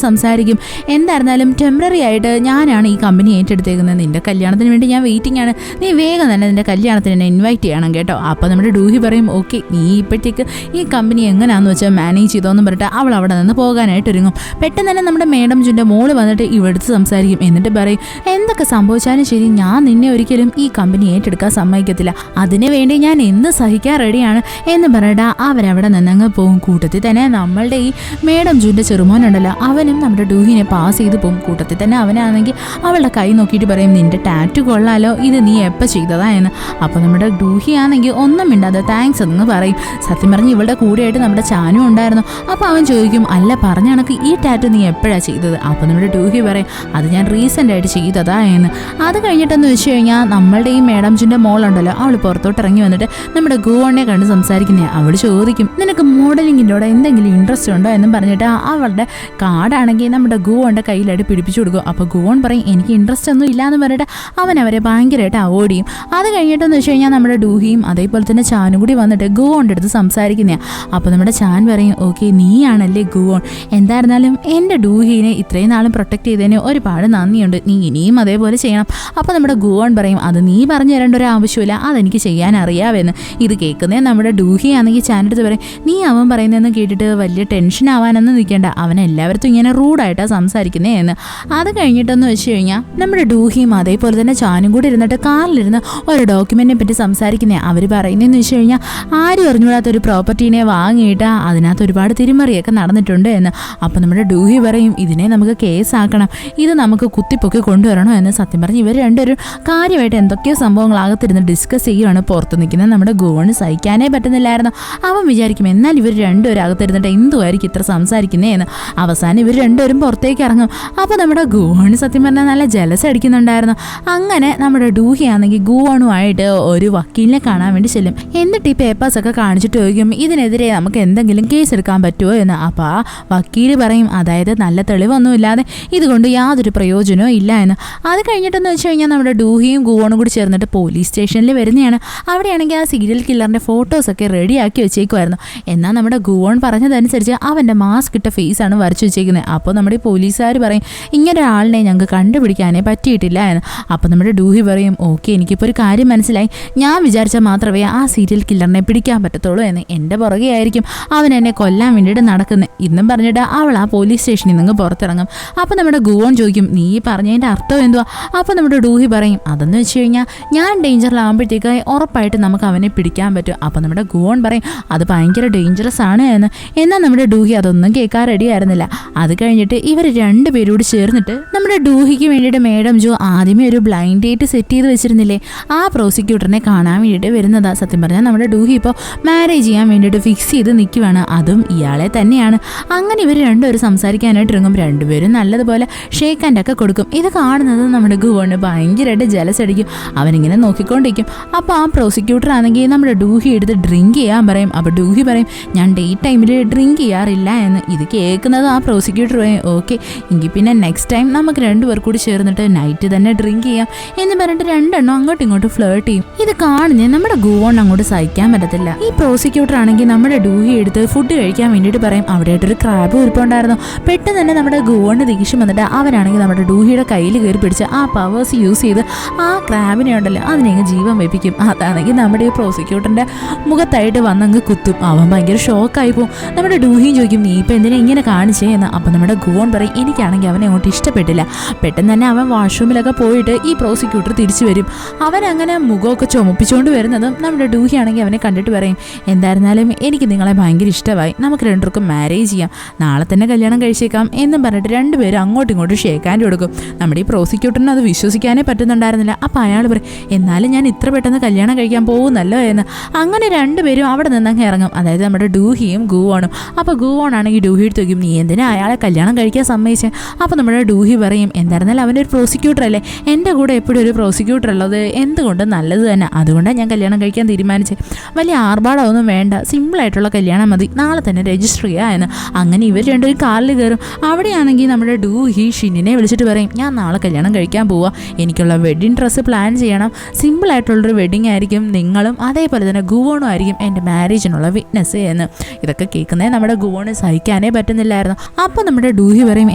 സംസാരിക്കും. എന്തായിരുന്നാലും ടെമ്പററി ആയിട്ട് ഞാനാണ് ഈ കമ്പനി ഏറ്റെടുത്തേക്കുന്നത്, നിന്റെ കല്യാണത്തിന് വേണ്ടി ഞാൻ വെയിറ്റിംഗ് ആണ്, നീ വേഗം തന്നെ നിന്റെ കല്യാണത്തിന് എന്നെ ഇൻവൈറ്റ് ചെയ്യണം കേട്ടോ. അപ്പോൾ നമ്മുടെ ഡൂഹി പറയും ഓക്കെ, നീ ഇപ്പോഴത്തേക്ക് ഈ കമ്പനി എങ്ങനെയാണെന്ന് വെച്ചാൽ മാനേജ് ചെയ്തോന്നും പറഞ്ഞിട്ട് അവൾ അവിടെ നിന്ന് പോകാനായിട്ട് ഒരുങ്ങും. പെട്ടെന്ന് തന്നെ നമ്മുടെ മേഡം ജുന്റെ മോള് വന്നിട്ട് ഇവിടുത്തെ സംസാരിക്കും. എന്നിട്ട് പറയും എന്തൊക്കെ സംഭവിച്ചാലും ശരി, ഞാൻ നിന്നെ ഒരിക്കലും ഈ കമ്പനി ഏറ്റെടുക്കാൻ സമ്മതിക്കത്തില്ല, അതിനു വേണ്ടി ഞാൻ എന്ത് സഹിക്കാൻ റെഡിയാണ് എന്ന് പറഞ്ഞിട്ട് അവരവിടെ നിന്നങ്ങ് പോകും. കൂട്ടത്തിൽ തന്നെ നമ്മളുടെ ഈ മേഡം ജുന്റെ ചെറുമോനുണ്ടല്ലോ, അവനും നമ്മുടെ ഡൂഹിനെ പാസ് ചെയ്ത് പോകും. കൂട്ടത്തിൽ തന്നെ അവനാണെങ്കിൽ അവളുടെ കൈ നോക്കിയിട്ട് പറയും നിന്റെ ടാറ്റു കൊള്ളാലോ, ഇത് നീ എപ്പോൾ ചെയ്തതാ എന്ന്. അപ്പോൾ നമ്മുടെ ഡൂഹി ആണെങ്കിൽ ഒന്നും മിണ്ടാതെ താങ്ക്സ് എന്ന് പറയും. സത്യം പറഞ്ഞ് ഇവളുടെ കൂടെയായിട്ട് നമ്മുടെ ചാനും ഉണ്ടായിരുന്നു. അപ്പോൾ അവൻ ചോദിക്കും അല്ല പറഞ്ഞ കണക്ക് ഈ ടാറ്റു നീ എപ്പോഴാണ് ചെയ്തത്? അപ്പോൾ നമ്മുടെ ഡൂഹി പറയും അത് ഞാൻ റീസെൻ്റ് ആയിട്ട് ചെയ്തതാ എന്ന്. അത് കഴിഞ്ഞിട്ടെന്ന് വെച്ച് കഴിഞ്ഞാൽ നമ്മളുടെ ഈ മേഡം ജുന്റെ മോളുണ്ടല്ലോ, അവൾ പുറത്തോട്ട് ഇറങ്ങി വന്നിട്ട് നമ്മുടെ ഗുവോണിനെ കണ്ട് സംസാരിക്കുന്നേ. അവൾ ചോദിക്കും നിനക്ക് മോഡലിങ്ങിൻ്റെ എന്തെങ്കിലും ഇൻട്രസ്റ്റ് ഉണ്ടോ എന്നും പറഞ്ഞിട്ട് അവളുടെ കാർഡാണെങ്കിൽ നമ്മുടെ ഗുവോന്റെ കയ്യിലായിട്ട് പിടിപ്പിച്ചു കൊടുക്കും. അപ്പോൾ ഗുവോൺ പറയും എനിക്ക് ഇൻട്രസ്റ്റ് ഒന്നും ഇല്ലാന്ന് പറഞ്ഞിട്ട് അവൻ അവരെ ഭയങ്കരമായിട്ട് അവോയ്ഡ് ചെയ്യും. അത് കഴിഞ്ഞിട്ടെന്ന് വെച്ച് കഴിഞ്ഞാൽ നമ്മുടെ ഡൂഹിയും അതേപോലെ തന്നെ ചാനും കൂടി വന്നിട്ട് ഗുവോന്റെ അടുത്ത് സംസാരിക്കുന്നതാണ്. അപ്പോൾ നമ്മുടെ ചാൻ പറയും ഓക്കെ നീയാണല്ലേ ഗുവോൺ, എന്തായിരുന്നാലും എൻ്റെ ഡൂഹിനെ ഇത്രയും നാളും പ്രൊട്ടക്ട് ചെയ്തതിന് ഒരുപാട് നന്ദിയുണ്ട്, നീ ഇനിയും അതേപോലെ ചെയ്യണം. അപ്പോൾ നമ്മുടെ ഗുവോൺ പറയും അത് നീ പറഞ്ഞു തരേണ്ട ഒരു ആവശ്യമില്ല, അതെനിക്ക് ചെയ്യാൻ അറിയാമെന്ന്. ഇത് കേൾക്കുന്നേ നമ്മുടെ ഡൂഹി ആണെങ്കിൽ ചാനടുത്ത് പറയും നീ അവൻ പറയുന്നതെന്ന് കേട്ടിട്ട് വലിയ ടെൻഷൻ ആവാനൊന്നും നിൽക്കേണ്ട, അവൻ എല്ലാവർക്കും ഇങ്ങനെ റൂഡായിട്ടാണ് സംസാരിക്കുന്നേ എന്ന്. അത് കഴിഞ്ഞിട്ടെന്ന് വെച്ച് കഴിഞ്ഞാൽ നമ്മുടെ ഡൂഹിയും അതേപോലെ തന്നെ ചാനും കൂടി ഇരുന്നിട്ട് കാറിലിരുന്ന് ഒരു ഡോക്യുമെന്റിനെ പറ്റി സംസാരിക്കുന്നേ. അവർ പറയുന്നതെന്ന് വെച്ച് കഴിഞ്ഞാൽ ആരും അറിഞ്ഞുകൂടാത്തൊരു പ്രോപ്പർട്ടീനെ വാങ്ങിയിട്ട് അതിനകത്ത് ഒരുപാട് തിരിമറിയൊക്കെ നടന്നിട്ടുണ്ട് എന്ന്. അപ്പോൾ നമ്മുടെ ഡൂഹി പറയും ഇതിനെ നമുക്ക് കേസാക്കണം, ഇത് നമുക്ക് കുത്തിപ്പൊക്കി കൊണ്ടുവരണോ എന്ന്. സത്യം പറഞ്ഞ് ഇവർ രണ്ടുപേരും കാര്യമായിട്ട് എന്തൊക്കെയോ സംഭവങ്ങളാകത്തിരുന്ന് ഡിസ്കസ് ചെയ്യുകയാണ്. പുറത്ത് നിൽക്കുന്ന നമ്മുടെ ഗുവോണ് സഹിക്കാനേ പറ്റുന്നില്ലായിരുന്നു. അവൻ വിചാരിക്കും എന്നാൽ ഇവർ രണ്ടുപേരും അകത്തിരുന്നിട്ട് എന്തുമായിരിക്കും ഇത്ര സംസാരിക്കുന്നേ എന്ന്. അവസാനം ഇവർ രണ്ടുപേരും പുറത്തേക്ക് ഇറങ്ങും. അപ്പോൾ നമ്മുടെ ഗുവോണ് സത്യം പറഞ്ഞാൽ നല്ല ജലസ് അടിക്കുന്നുണ്ടായിരുന്നു. അങ്ങനെ നമ്മുടെ ഡൂഹി ആണെങ്കിൽ ഗുവോണുമായിട്ട് ഒരു വക്കീലിനെ കാണാൻ വേണ്ടി ചെല്ലും. എന്നിട്ട് ഈ പേപ്പേഴ്സൊക്കെ കാണിച്ചിട്ട് ചോദിക്കും ഇതിനെതിരെ നമുക്ക് എന്തെങ്കിലും കേസ് എടുക്കാൻ പറ്റുമോ എന്ന്. അപ്പോൾ ആ വക്കീല് പറയും അതായത് നല്ല തെളിവൊന്നുമില്ലാതെ ഇതുകൊണ്ട് യാതൊരു പ്രയോജനവും ഇല്ല എന്ന്. അത് കഴിഞ്ഞിട്ടെന്ന് വെച്ച് കഴിഞ്ഞാൽ നമ്മുടെ ഡൂഹിയും ഗുവോണും കൂടി ചേർന്നിട്ട് പോലീസ് സ്റ്റേഷനിൽ വരുന്നതാണ്. അവിടെയാണെങ്കിൽ ആ സീരിയൽ കില്ലറിൻ്റെ ഫോട്ടോസൊക്കെ റെഡിയാക്കി വെച്ചേക്കുമായിരുന്നു. എന്നാൽ നമ്മുടെ ഗുവോൺ പറഞ്ഞതനുസരിച്ച് അവൻ്റെ മാസ്ക് ഇട്ട ഫേസാണ് വരച്ചു വെച്ചേക്കുന്നത്. അപ്പോൾ നമ്മുടെ പോലീസുകാർ പറയും ഇങ്ങനെ ഒരാളിനെ ഞങ്ങൾക്ക് കണ്ടുപിടിക്കാനേ പറ്റിയിട്ടില്ല എന്ന്. അപ്പോൾ നമ്മുടെ ഡൂഹി പറയും ഓക്കെ എനിക്കിപ്പോൾ ഒരു കാര്യം മനസ്സിലായി, ഞാൻ വിചാരിച്ചാൽ മാത്രമേ ആ സീരിയൽ കില്ലറിനെ പിടിക്കാൻ പറ്റത്തുള്ളൂ എന്ന്. എൻ്റെ പുറകെ ആയിരിക്കും അവൻ എന്നെ കൊല്ലാൻ വേണ്ടിയിട്ട് നടക്കുന്നത് ഇന്നും പറഞ്ഞിട്ട് അവൾ ആ പോലീസ് സ്റ്റേഷനിൽ നിന്ന് പുറത്തിറങ്ങും. അപ്പോൾ നമ്മുടെ ഗുവോൺ ചോദിക്കും നീ പറഞ്ഞതിൻ്റെ അർത്ഥം എന്തുവാ? അപ്പോൾ നമ്മുടെ ഡൂഹി പറയും അതെന്ന് വെച്ച് കഴിഞ്ഞാൽ ഞാൻ ഡേഞ്ചറിലാകുമ്പോഴത്തേക്ക് ഉറപ്പായിട്ട് നമുക്ക് അവനെ പിടിക്കാൻ പറ്റും. അപ്പോൾ നമ്മുടെ ഗുവോൺ പറയും അത് ഭയങ്കര ഡേഞ്ചറസ് ആണ് എന്ന്. എന്നാൽ നമ്മുടെ ഡൂഹി അതൊന്നും കേൾക്കാൻ റെഡി ആയിരുന്നില്ല. അത് കഴിഞ്ഞിട്ട് ഇവർ രണ്ടുപേരോട് ചേർന്നിട്ട് നമ്മുടെ ഡൂഹിക്ക് വേണ്ടിയിട്ട് മേഡം ജോ ആദ്യമേ ഒരു ബ്ലൈൻഡ് ഡേറ്റ് സെറ്റ് ചെയ്ത് വെച്ചിരുന്നില്ലേ, ആ പ്രോസിക്യൂട്ടറിനെ കാണാൻ വേണ്ടിയിട്ട് വരുന്നതാ. സത്യം പറഞ്ഞാൽ നമ്മുടെ ഡൂഹി ഇപ്പോൾ മാരേജ് ചെയ്യാൻ വേണ്ടിയിട്ട് ഫിക്സ് ചെയ്ത് നിൽക്കുവാണ്, അതും ഇയാളെ തന്നെയാണ്. അങ്ങനെ ഇവർ രണ്ടുപേരും സംസാരിക്കാനായിട്ട് ഇറങ്ങും. രണ്ടുപേരും നല്ലതുപോലെ ഷേക്ക് ഹാൻഡ് ഒക്കെ കൊടുക്കും. ഇത് കാണുന്നത് നമ്മുടെ ഗുവോണ് ഭയങ്കരമായിട്ട് ജലസ് അടിക്കും. അവനിങ്ങനെ നോക്കിക്കൊണ്ടിരിക്കും. അപ്പോൾ ആ പ്രോസിക്യൂട്ടർ ആണെങ്കിൽ നമ്മുടെ ഡൂഹി എടുത്ത് ഡ്രിങ്ക് ചെയ്യാൻ പറയും. അപ്പോൾ ഡൂഹി പറയും ഞാൻ ഡേ ടൈമിൽ ഡ്രിങ്ക് ചെയ്യാറില്ല എന്ന്. ഇത് കേൾക്കുന്നത് ആ പ്രോസിക്യൂട്ടർ പറയും ഓക്കെ എങ്കിൽ പിന്നെ നെക്സ്റ്റ് ടൈം നമുക്ക് രണ്ടുപേർ കൂടി ചേർന്നിട്ട് നൈറ്റ് തന്നെ ഡ്രിങ്ക് ചെയ്യാം എന്ന് പറഞ്ഞിട്ട് രണ്ടെണ്ണം അങ്ങോട്ടും ഇങ്ങോട്ടും ഫ്ലേർട്ട് ചെയ്യും. ഇത് കാണുന്നേ നമ്മുടെ ഗുവോൺ അങ്ങോട്ട് സഹിക്കാൻ പറ്റത്തില്ല. ഈ പ്രോസിക്യൂട്ടർ ആണെങ്കിൽ നമ്മുടെ ഡൂഹി എടുത്ത് ഫുഡ് കഴിക്കാൻ വേണ്ടിയിട്ട് പറയും. അവിടെയായിട്ടൊരു ക്രാബ് ഉരുപ്പുണ്ടായിരുന്നു. പെട്ടെന്ന് തന്നെ നമ്മുടെ ഗുവോണിന് ദേഷ്യം വന്നിട്ട് അവനാണെങ്കിൽ നമ്മുടെ ഡൂഹിയുടെ കയ്യിൽ കയറി പിടിച്ച് ആ പവേഴ്സ് യൂസ് ചെയ്ത് ആ ക്രാബിനെ ഉണ്ടല്ലോ അതിനെ ജീവൻ വെപ്പിക്കും. അതാണെങ്കിൽ നമ്മുടെ ഈ പ്രോസിക്യൂട്ടറിന്റെ മുഖത്തായിട്ട് വന്നങ്ങ് കുത്തും. അവൻ ഭയങ്കര ഷോക്കായി പോകും. നമ്മുടെ ഡൂഹിയും ചോദിക്കും നീ ഇപ്പം എന്തിനാ ഇങ്ങനെ കാണിച്ചേ എന്ന്. അപ്പം നമ്മുടെ ഗുവോൺ പറയും എനിക്കാണെങ്കിൽ അവനെ അങ്ങോട്ട് ഇഷ്ടപ്പെട്ടില്ല. പെട്ടെന്ന് തന്നെ അവൻ വാഷ്റൂമിലൊക്കെ പോയിട്ട് ഈ പ്രോസിക്യൂട്ടർ തിരിച്ചു വരും. അവൻ അങ്ങനെ മുഖമൊക്കെ ചുമപ്പിച്ചുകൊണ്ട് വരുന്നതും നമ്മുടെ ഡൂഹി ആണെങ്കിൽ അവനെ കണ്ടിട്ട് പറയും എന്തായിരുന്നാലും എനിക്ക് നിങ്ങളെ ഭയങ്കര ഇഷ്ടമായി, നമുക്ക് രണ്ടുപേർക്കും മാരേജ് ചെയ്യാം, നാളെ തന്നെ കല്യാണം കഴിച്ചേക്കാം എന്നും പറഞ്ഞിട്ട് രണ്ടുപേരും അങ്ങോട്ടും ഇങ്ങോട്ടും ഷേക്ക് ഹാൻഡ് കൊടുക്കും. നമ്മുടെ ഈ പ്രോസിക്യൂട്ടറിന് അത് വിശ്വസിക്കാനേ പറ്റുന്നുണ്ടായിരുന്നില്ല. അപ്പോൾ അയാൾ പറയും എന്നാലും ഞാൻ ഇത്ര പെട്ടെന്ന് കല്യാണം കഴിക്കാൻ പോകുന്നല്ലോ എന്ന്. അങ്ങനെ രണ്ടുപേരും രണ്ടുപേരും അവിടെ നിന്നങ്ങ് ഇറങ്ങും. അതായത് നമ്മുടെ ഡൂഹിയും ഗുവോണും. അപ്പോൾ ഗുവോൺ ആണെങ്കിൽ ഡൂഹി എടുത്ത് വയ്ക്കും, നീ എന്തിനാ അയാളെ കല്യാണം കഴിക്കാൻ സമ്മതിച്ചേ? അപ്പോൾ നമ്മുടെ ഡൂഹി പറയും, എന്തായിരുന്നാലും അവനൊരു പ്രോസിക്യൂട്ടർ അല്ലേ, എൻ്റെ കൂടെ എപ്പോഴും ഒരു പ്രോസിക്യൂട്ടർ ഉള്ളത് എന്തുകൊണ്ട് നല്ലത് തന്നെ, അതുകൊണ്ടാണ് ഞാൻ കല്യാണം കഴിക്കാൻ തീരുമാനിച്ചത്. വലിയ ആർഭാടമൊന്നും വേണ്ട, സിമ്പിളായിട്ടുള്ള കല്യാണം മതി, നാളെ തന്നെ രജിസ്റ്റർ ചെയ്യുക എന്ന്. അങ്ങനെ ഇവർ രണ്ടുപേരും കാറിൽ കയറും. അവിടെയാണെങ്കിൽ നമ്മുടെ ഡൂഹി ഷിന്നിനെ വിളിച്ചിട്ട് പറയും, ഞാൻ നാളെ കല്യാണം കഴിക്കാൻ പോവുക, എനിക്കുള്ള വെഡ്ഡിങ് ഡ്രസ്സ് പ്ലാൻ ചെയ്യണം, സിമ്പിളായിട്ടുള്ളൊരു വെഡ്ഡിങ് ആയിരിക്കും, നിങ്ങളും അതേപോലെ തന്നെ ഗുവോണും ആയിരിക്കും എൻ്റെ മാരേജിനുള്ള വിറ്റ്നസ് എന്ന്. ഇതൊക്കെ കേൾക്കുന്നേ നമ്മുടെ ഗുവോണ് സഹിക്കാനേ പറ്റുന്നില്ലായിരുന്നു. അപ്പോൾ നമ്മുടെ ഡൂഹി പറയും,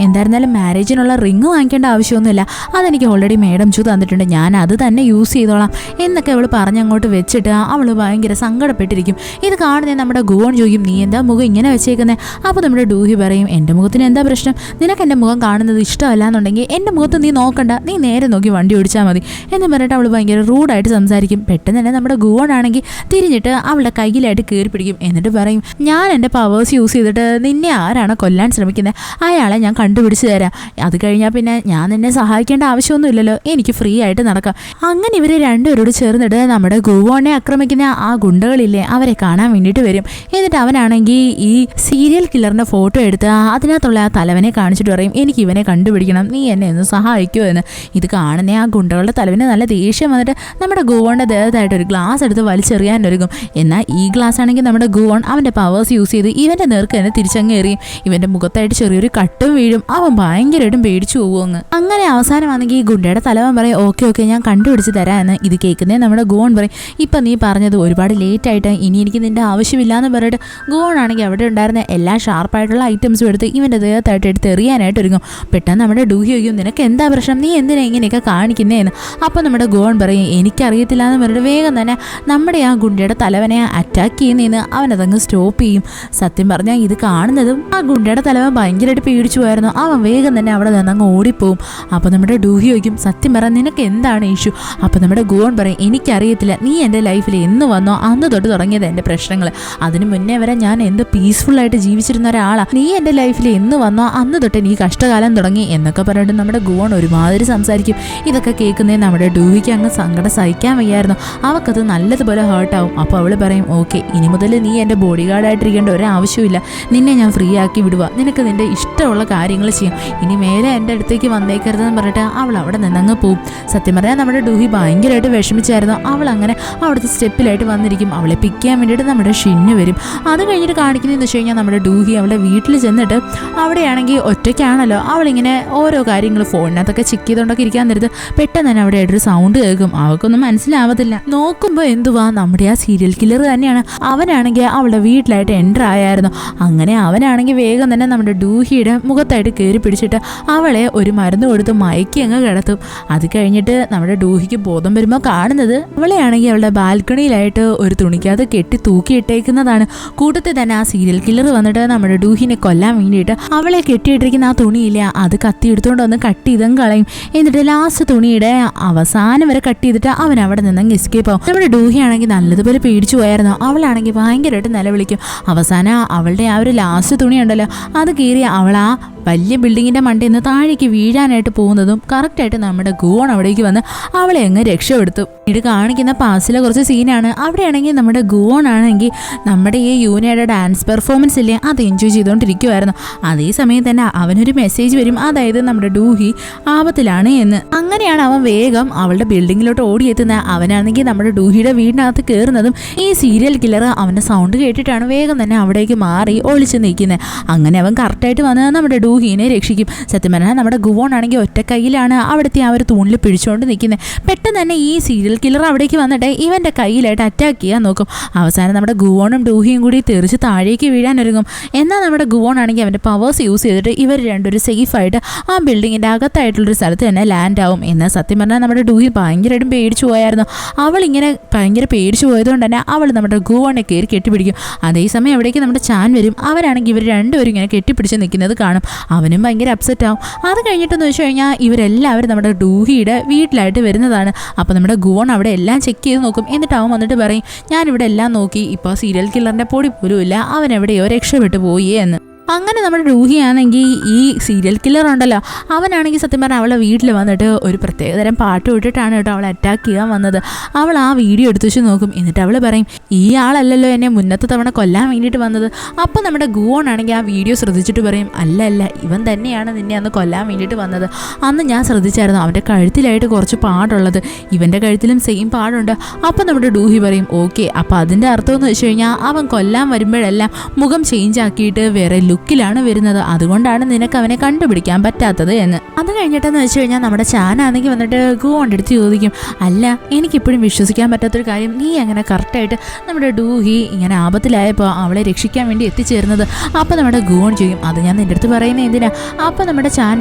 എന്തായിരുന്നാലും മാരേജിനുള്ള റിങ് വാങ്ങിക്കേണ്ട ആവശ്യമൊന്നുമില്ല, അതെനിക്ക് ഓൾറെഡി മേഡം ചു തന്നിട്ടുണ്ട്, ഞാൻ അത് തന്നെ യൂസ് ചെയ്തോളാം എന്നൊക്കെ അവൾ പറഞ്ഞങ്ങോട്ട് വെച്ചിട്ട് അവൾ ഭയങ്കര സങ്കടപ്പെട്ടിരിക്കും. ഇത് കാണുന്നേ നമ്മുടെ ഗുവോൺ ചോദിക്കും, നീ എന്താ മുഖം ഇങ്ങനെ വെച്ചേക്കുന്നത്? അപ്പോൾ നമ്മുടെ ഡൂഹി പറയും, എൻ്റെ മുഖത്തിന് എന്താ പ്രശ്നം, നിനക്ക് എൻ്റെ മുഖം കാണുന്നത് ഇഷ്ടമല്ല എന്നുണ്ടെങ്കിൽ എൻ്റെ മുഖത്ത് നീ നോക്കണ്ട, നീ നേരെ നോക്കി വണ്ടി ഓടിച്ചാൽ മതി എന്ന് പറഞ്ഞിട്ട് അവൾ ഭയങ്കര റൂഡായിട്ട് സംസാരിക്കും. പെട്ടെന്ന് തന്നെ നമ്മുടെ ഗുവോൺ ആണെങ്കിൽ തിരിഞ്ഞിട്ട് അവളുടെ കയ്യിലായിട്ട് കയറി പിടിക്കും. എന്നിട്ട് പറയും, ഞാൻ എൻ്റെ പവേഴ്സ് യൂസ് ചെയ്തിട്ട് നിന്നെ ആരാണ് കൊല്ലാൻ ശ്രമിക്കുന്നത് അയാളെ ഞാൻ കണ്ടുപിടിച്ച് തരാം, അത് കഴിഞ്ഞാൽ പിന്നെ ഞാൻ നിന്നെ സഹായിക്കേണ്ട ആവശ്യമൊന്നുമില്ലല്ലോ, എനിക്ക് ഫ്രീ ആയിട്ട് നടക്കാം. അങ്ങനെ ഇവർ രണ്ടുപേരോട് ചേർന്നിട്ട് നമ്മുടെ ഗുവോണെ ആക്രമിക്കുന്ന ആ ഗുണ്ടകളില്ലേ അവരെ കാണാൻ വേണ്ടിയിട്ട് വരും. എന്നിട്ട് അവനാണെങ്കിൽ ഈ സീരിയൽ കില്ലറിൻ്റെ ഫോട്ടോ എടുത്ത് അതിനകത്തുള്ള ആ തലവനെ കാണിച്ചിട്ട് പറയും, എനിക്ക് ഇവനെ കണ്ടുപിടിക്കണം, നീ എന്നെ ഒന്ന് സഹായിക്കുമോ എന്ന്. ഇത് കാണുന്ന ആ ഗുണ്ടകളുടെ തലവിന് നല്ല ദേഷ്യം വന്നിട്ട് നമ്മുടെ ഗുവോണിൻ്റെ ദേഹത്തായിട്ട് ഒരു ഗ്ലാസ് എടുത്ത് വലിച്ചെറിയാൻ ഒരുങ്ങും. എന്നാൽ ഈ ഗ്ലാസ് ആണെങ്കിൽ നമ്മുടെ ഗുവോൺ അവൻ്റെ പവേഴ്സ് യൂസ് ചെയ്ത് ഇവൻ്റെ നേർക്ക് തന്നെ തിരിച്ചങ്ങ് എറിയും. ഇവൻ്റെ മുഖത്തായിട്ട് ചെറിയൊരു കട്ടും വീഴും. അവൻ ഭയങ്കരമായിട്ടും പേടിച്ചു പോകുമെന്ന്. അങ്ങനെ അവസാനമാണെങ്കിൽ ഈ ഗുണ്ടയുടെ തലവൻ പറയും, ഓക്കെ ഞാൻ കണ്ടുപിടിച്ച് തരാം എന്ന്. ഇത് കേൾക്കുന്നേ നമ്മുടെ ഗുവോൺ പറയും, ഇപ്പം നീ പറഞ്ഞത് ഒരുപാട് ലേറ്റായിട്ട്, ഇനി എനിക്ക് നിൻ്റെ ആവശ്യമില്ല എന്ന് പറഞ്ഞിട്ട് ഗുവോൺ ആണെങ്കിൽ അവിടെ ഉണ്ടായിരുന്ന എല്ലാ ഷാർപ്പായിട്ടുള്ള ഐറ്റംസും എടുത്ത് ഇവൻ്റെ ദേഹത്തായിട്ട് എടുത്ത് എറിയാനായിട്ട് ഒരുങ്ങും. പെട്ടെന്ന് നമ്മുടെ ഡൂഹി ചോദിക്കും, നിനക്ക് എന്താ പ്രശ്നം, നീ എന്തിനാ ഇങ്ങനെയൊക്കെ കാണിക്കുന്നേന്ന്. അപ്പോൾ നമ്മുടെ ഗുവോൺ പറയും, എനിക്കറിയത്തില്ല എന്ന് പറഞ്ഞിട്ട് വേഗം തന്നെ നമ്മുടെ ആ ഗുണ്ടയുടെ തലവനെ അറ്റാക്ക് ചെയ്യുന്നതിന് അവനതങ്ങ് സ്റ്റോപ്പ് ചെയ്യും. സത്യം പറഞ്ഞാൽ ഇത് കാണുന്നതും ആ ഗുണ്ടയുടെ തലവൻ ഭയങ്കരമായിട്ട് പേടിച്ചു പോയിരുന്നു. അവൻ വേഗം തന്നെ അവിടെ നിന്നങ്ങ് ഓടിപ്പോവും. അപ്പോൾ നമ്മുടെ ഡൂഹി ചോദിക്കും, സത്യം പറ നിനക്ക് എന്താണ് ഇഷ്യൂ? അപ്പോൾ നമ്മുടെ ഗുവോൺ പറയും, എനിക്കറിയത്തില്ല, നീ എൻ്റെ ലൈഫിൽ എന്ന് വന്നോ അന്ന് തൊട്ട് തുടങ്ങിയത് എൻ്റെ പ്രശ്നങ്ങൾ, അതിന് മുന്നേ വരെ ഞാൻ എന്ത് പീസ്ഫുള്ളായിട്ട് ജീവിച്ചിരുന്ന ഒരാളാണ്, നീ എൻ്റെ ലൈഫിൽ എന്ന് വന്നോ അന്ന് തൊട്ട് എനിക്ക് കഷ്ടകാലം തുടങ്ങി എന്നൊക്കെ പറഞ്ഞിട്ട് നമ്മുടെ ഗുവോൺ ഒരുമാതിരി സംസാരിക്കും. ഇതൊക്കെ കേൾക്കുന്നേ നമ്മുടെ ഡൂഹിക്ക് അങ്ങ് സങ്കടം സഹിക്കാൻ വയ്യായിരുന്നു. അവൾക്കത് നല്ലതുപോലെ ഹേർട്ടാവും. അപ്പോൾ അവൾ പറയും, ഓക്കെ ഇനി മുതൽ നീ എൻ്റെ ബോഡി ഗാർഡായിട്ടിരിക്കേണ്ട ഒരാവശ്യമില്ല, നിന്നെ ഞാൻ ഫ്രീ ആക്കി വിടുക, നിനക്ക് നിൻ്റെ ഇഷ്ടമുള്ള കാര്യങ്ങൾ ചെയ്യാം, ഇനി മേലെ എൻ്റെ അടുത്തേക്ക് വന്നേക്കരുതെന്ന് പറഞ്ഞിട്ട് അവൾ അവിടെ നിന്നങ്ങ് പോവും. സത്യം പറഞ്ഞാൽ നമ്മുടെ ഡൂഹി ഭയങ്കരമായിട്ട് വിഷമിച്ചായിരുന്നു. അവൾ അങ്ങനെ അവിടുത്തെ സ്റ്റെപ്പിലായിട്ട് വന്നിരിക്കും. അവളെ പിക്ക് ചെയ്യാൻ വേണ്ടിയിട്ട് നമ്മുടെ ഷിന്നു വരും. അത് കഴിഞ്ഞിട്ട് കാണിക്കുന്നതെന്ന് വെച്ച് കഴിഞ്ഞാൽ നമ്മുടെ ഡൂഹി അവളുടെ വീട്ടിൽ ചെന്നിട്ട് അവിടെയാണെങ്കിൽ ഒറ്റയ്ക്കാണല്ലോ, അവളിങ്ങനെ ഓരോ കാര്യങ്ങൾ ഫോണിനകത്തൊക്കെ ചെക്ക് ചെയ്തുകൊണ്ടൊക്കെ ഇരിക്കാൻ നേരത്ത് പെട്ടെന്ന് തന്നെ അവിടെ ആയിട്ടൊരു സൗണ്ട് കേൾക്കും. അവൾക്കൊന്നും മനസ്സിലാവത്തില്ല. നോക്കുമ്പോൾ എന്തുവാ, നമ്മുടെ ആ സീരിയൽ കില്ലർ തന്നെയാണ്. അവനാണെങ്കിൽ അവളുടെ വീട്ടിലായിട്ട് എൻ്റർ ആയായിരുന്നു. അങ്ങനെ അവനാണെങ്കിൽ വേഗം തന്നെ നമ്മുടെ ഡൂഹിയുടെ മുഖത്തായിട്ട് കയറി പിടിച്ചിട്ട് അവളെ ഒരു മരുന്ന് കൊടുത്ത് മയക്കി അങ്ങ് കിടത്തും. അത് കഴിഞ്ഞിട്ട് നമ്മുടെ ഡൂഹിക്ക് ബോധം വരുമ്പോൾ കാണുന്നത് അവളെയാണെങ്കിൽ അവളുടെ ബാൽക്കണിയിലായിട്ട് ഒരു തുണിക്കകത്ത് കെട്ടി തൂക്കിയിട്ടേക്കുന്നതാണ്. കൂട്ടത്തിൽ തന്നെ ആ സീരിയൽ കില്ലർ വന്നിട്ട് നമ്മുടെ ഡൂഹിനെ കൊല്ലാൻ വേണ്ടിയിട്ട് അവളെ കെട്ടിയിട്ടിരിക്കുന്ന ആ തുണിയില്ല അത് കത്തി എടുത്തുകൊണ്ട് വന്ന് കട്ട് ചെയ്തും കളയും. എന്നിട്ട് ലാസ്റ്റ് തുണിയുടെ അവസാനം വരെ കട്ട് ചെയ്തിട്ട് അവൻ അവിടെ നിന്നങ്ങ് എസ്കേപ്പ് ആവും. നമ്മുടെ ഡൂഹി ആണെങ്കിൽ നല്ലതുപോലെ പേടിച്ചു പോയായിരുന്നു. അവളാണെങ്കിൽ ഭയങ്കരമായിട്ട് നിലവിളിക്കും. അവസാനം അവളുടെ ആ ഒരു ലാസ്റ്റ് തുണി ഉണ്ടല്ലോ അത് കീറി അവൾ ആ വലിയ ബിൽഡിങ്ങിൻ്റെ മണ്ടയിൽ നിന്ന് താഴേക്ക് വീഴാനായിട്ട് പോകുന്നതും കറക്റ്റായിട്ട് നമ്മുടെ ഗുവോൺ അവിടേക്ക് വന്ന് അവളെ അങ്ങ് രക്ഷപ്പെടുത്തും. ഇത് കാണിക്കുന്ന പാസിലെ കുറച്ച് സീനാണ്. അവിടെയാണെങ്കിൽ നമ്മുടെ ഗുവോൺ ആണെങ്കിൽ നമ്മുടെ ഈ യൂനയുടെ ഡാൻസ് പെർഫോമൻസ് ഇല്ലേ അത് എൻജോയ് ചെയ്തുകൊണ്ടിരിക്കുമായിരുന്നു. അതേസമയം തന്നെ അവനൊരു മെസ്സേജ് വരും, അതായത് നമ്മുടെ ഡൂഹി ആപത്തിലാണ് എന്ന്. അങ്ങനെയാണ് അവൻ വേഗം അവളുടെ ബിൽഡിങ്ങിലോട്ട് ഓടിയെത്തുന്നത്. അവനാണെങ്കിൽ നമ്മുടെ ഡൂഹിയുടെ വീടിനകത്ത് കയറുന്നതും ഈ സീരിയൽ കില്ലർ അവൻ്റെ സൗണ്ട് കേട്ടിട്ടാണ് വേഗം തന്നെ അവിടേക്ക് മാറി ഒളിച്ച് നിൽക്കുന്നത്. അങ്ങനെ അവൻ കറക്റ്റായിട്ട് വന്ന് നമ്മുടെ ഡൂഹിനെ രക്ഷിക്കും. സത്യം പറഞ്ഞാൽ നമ്മുടെ ഗുവോൺ ആണെങ്കിൽ ഒറ്റ കയ്യിലാണ് അവിടുത്തെ ആ ഒരു തൂണിൽ പിടിച്ചുകൊണ്ട് നിൽക്കുന്നത്. പെട്ടെന്ന് തന്നെ ഈ സീരിയൽ കില്ലർ അവിടേക്ക് വന്നിട്ട് ഇവൻ്റെ കയ്യിലായിട്ട് അറ്റാക്ക് ചെയ്യാൻ നോക്കും. അവസാനം നമ്മുടെ ഗുവോണും ഡൂഹിയും കൂടി തെറിച്ച് താഴേക്ക് വീഴാൻ ഒരുങ്ങും. എന്നാൽ നമ്മുടെ ഗുവോൺ ആണെങ്കിൽ അവൻ്റെ പവേഴ്സ് യൂസ് ചെയ്തിട്ട് ഇവർ രണ്ടുപേരും സേഫായിട്ട് ആ ബിൽഡിങ്ങിൻ്റെ അകത്തായിട്ടുള്ളൊരു സ്ഥലത്ത് തന്നെ ലാൻഡ് ആവും. എന്നാൽ സത്യം പറഞ്ഞാൽ നമ്മുടെ ഡൂഹി ഭയങ്കരമായിട്ടും പേടിച്ചു പോയായിരുന്നു. അവളിങ്ങനെ ഭയങ്കര പേടിച്ചു പോയതുകൊണ്ട് തന്നെ അവൾ നമ്മുടെ ഗുവോണെ കയറി കെട്ടിപ്പിടിക്കും. അതേസമയം അവിടേക്ക് നമ്മുടെ ചാൻ വരും. അവരാണെങ്കിൽ ഇവർ രണ്ടുപേരും ഇങ്ങനെ കെട്ടിപ്പിടിച്ച് നിൽക്കുന്നത് കാണും. അവനും ഭയങ്കര അപ്സെറ്റ് ആവും. അത് കഴിഞ്ഞിട്ടെന്ന് വെച്ച് കഴിഞ്ഞാൽ ഇവരെല്ലാവരും നമ്മുടെ ഡൂഹിയുടെ വീട്ടിലായിട്ട് വരുന്നതാണ്. അപ്പോൾ നമ്മുടെ ഗുവോൺ അവിടെ എല്ലാം ചെക്ക് ചെയ്ത് നോക്കും. എന്നിട്ട് അവൻ വന്നിട്ട് പറയും, ഞാനിവിടെ എല്ലാം നോക്കി, ഇപ്പോൾ സീരിയൽ കില്ലറിൻ്റെ പൊടി പോലും ഇല്ല, അവൻ എവിടെയോ രക്ഷപ്പെട്ടു പോയി എന്ന്. അങ്ങനെ നമ്മുടെ ഡൂഹിയാണെങ്കിൽ ഈ സീരിയൽ കില്ലർ ഉണ്ടല്ലോ, അവനാണെങ്കിൽ സത്യം പറഞ്ഞാൽ അവളെ വീട്ടിൽ വന്നിട്ട് ഒരു പ്രത്യേകതരം പാട്ട് വിട്ടിട്ടാണ് കേട്ടോ അവളെ അറ്റാക്ക് ചെയ്യാൻ വന്നത്. അവൾ ആ വീഡിയോ എടുത്തു വെച്ച് നോക്കും. എന്നിട്ട് അവൾ പറയും, ഈ ആളല്ലല്ലോ എന്നെ മുന്നത്തെ തവണ കൊല്ലാൻ വേണ്ടിയിട്ട് വന്നത്. അപ്പം നമ്മുടെ ഗുവോൺ ആണെങ്കിൽ ആ വീഡിയോ ശ്രദ്ധിച്ചിട്ട് പറയും, അല്ല ഇവൻ തന്നെയാണ് നിന്നെ അന്ന് കൊല്ലാൻ വേണ്ടിയിട്ട് വന്നത്. അന്ന് ഞാൻ ശ്രദ്ധിച്ചായിരുന്നു അവൻ്റെ കഴുത്തിലായിട്ട് കുറച്ച് പാടുള്ളത്, ഇവൻ്റെ കഴുത്തിലും സെയിം പാടുണ്ട്. അപ്പം നമ്മുടെ ഡൂഹി പറയും, ഓക്കെ, അപ്പം അതിൻ്റെ അർത്ഥം എന്ന് വെച്ച് കഴിഞ്ഞാൽ അവൻ കൊല്ലാൻ വരുമ്പോഴെല്ലാം മുഖം ചേഞ്ച് ആക്കിയിട്ട് വേറെ ലുക്കിലാണ് വരുന്നത്, അതുകൊണ്ടാണ് നിനക്ക് അവനെ കണ്ടുപിടിക്കാൻ പറ്റാത്തത് എന്ന്. അത് കഴിഞ്ഞിട്ടെന്ന് വെച്ച് കഴിഞ്ഞാൽ നമ്മുടെ ചാനാണെങ്കിൽ വന്നിട്ട് ഗുവോൻ്റെ അടുത്ത് ചോദിക്കും, അല്ല എനിക്കിപ്പോഴും വിശ്വസിക്കാൻ പറ്റാത്തൊരു കാര്യം, നീ അങ്ങനെ കറക്റ്റായിട്ട് നമ്മുടെ ഡൂഹി ഇങ്ങനെ ആപത്തിലായപ്പോൾ അവളെ രക്ഷിക്കാൻ വേണ്ടി എത്തിച്ചേർന്നത്. അപ്പം നമ്മുടെ ഗുവോൺ ചെയ്യും, അത് ഞാൻ നിൻ്റെ അടുത്ത് പറയുന്നത് എന്തിനാ? അപ്പം നമ്മുടെ ചാൻ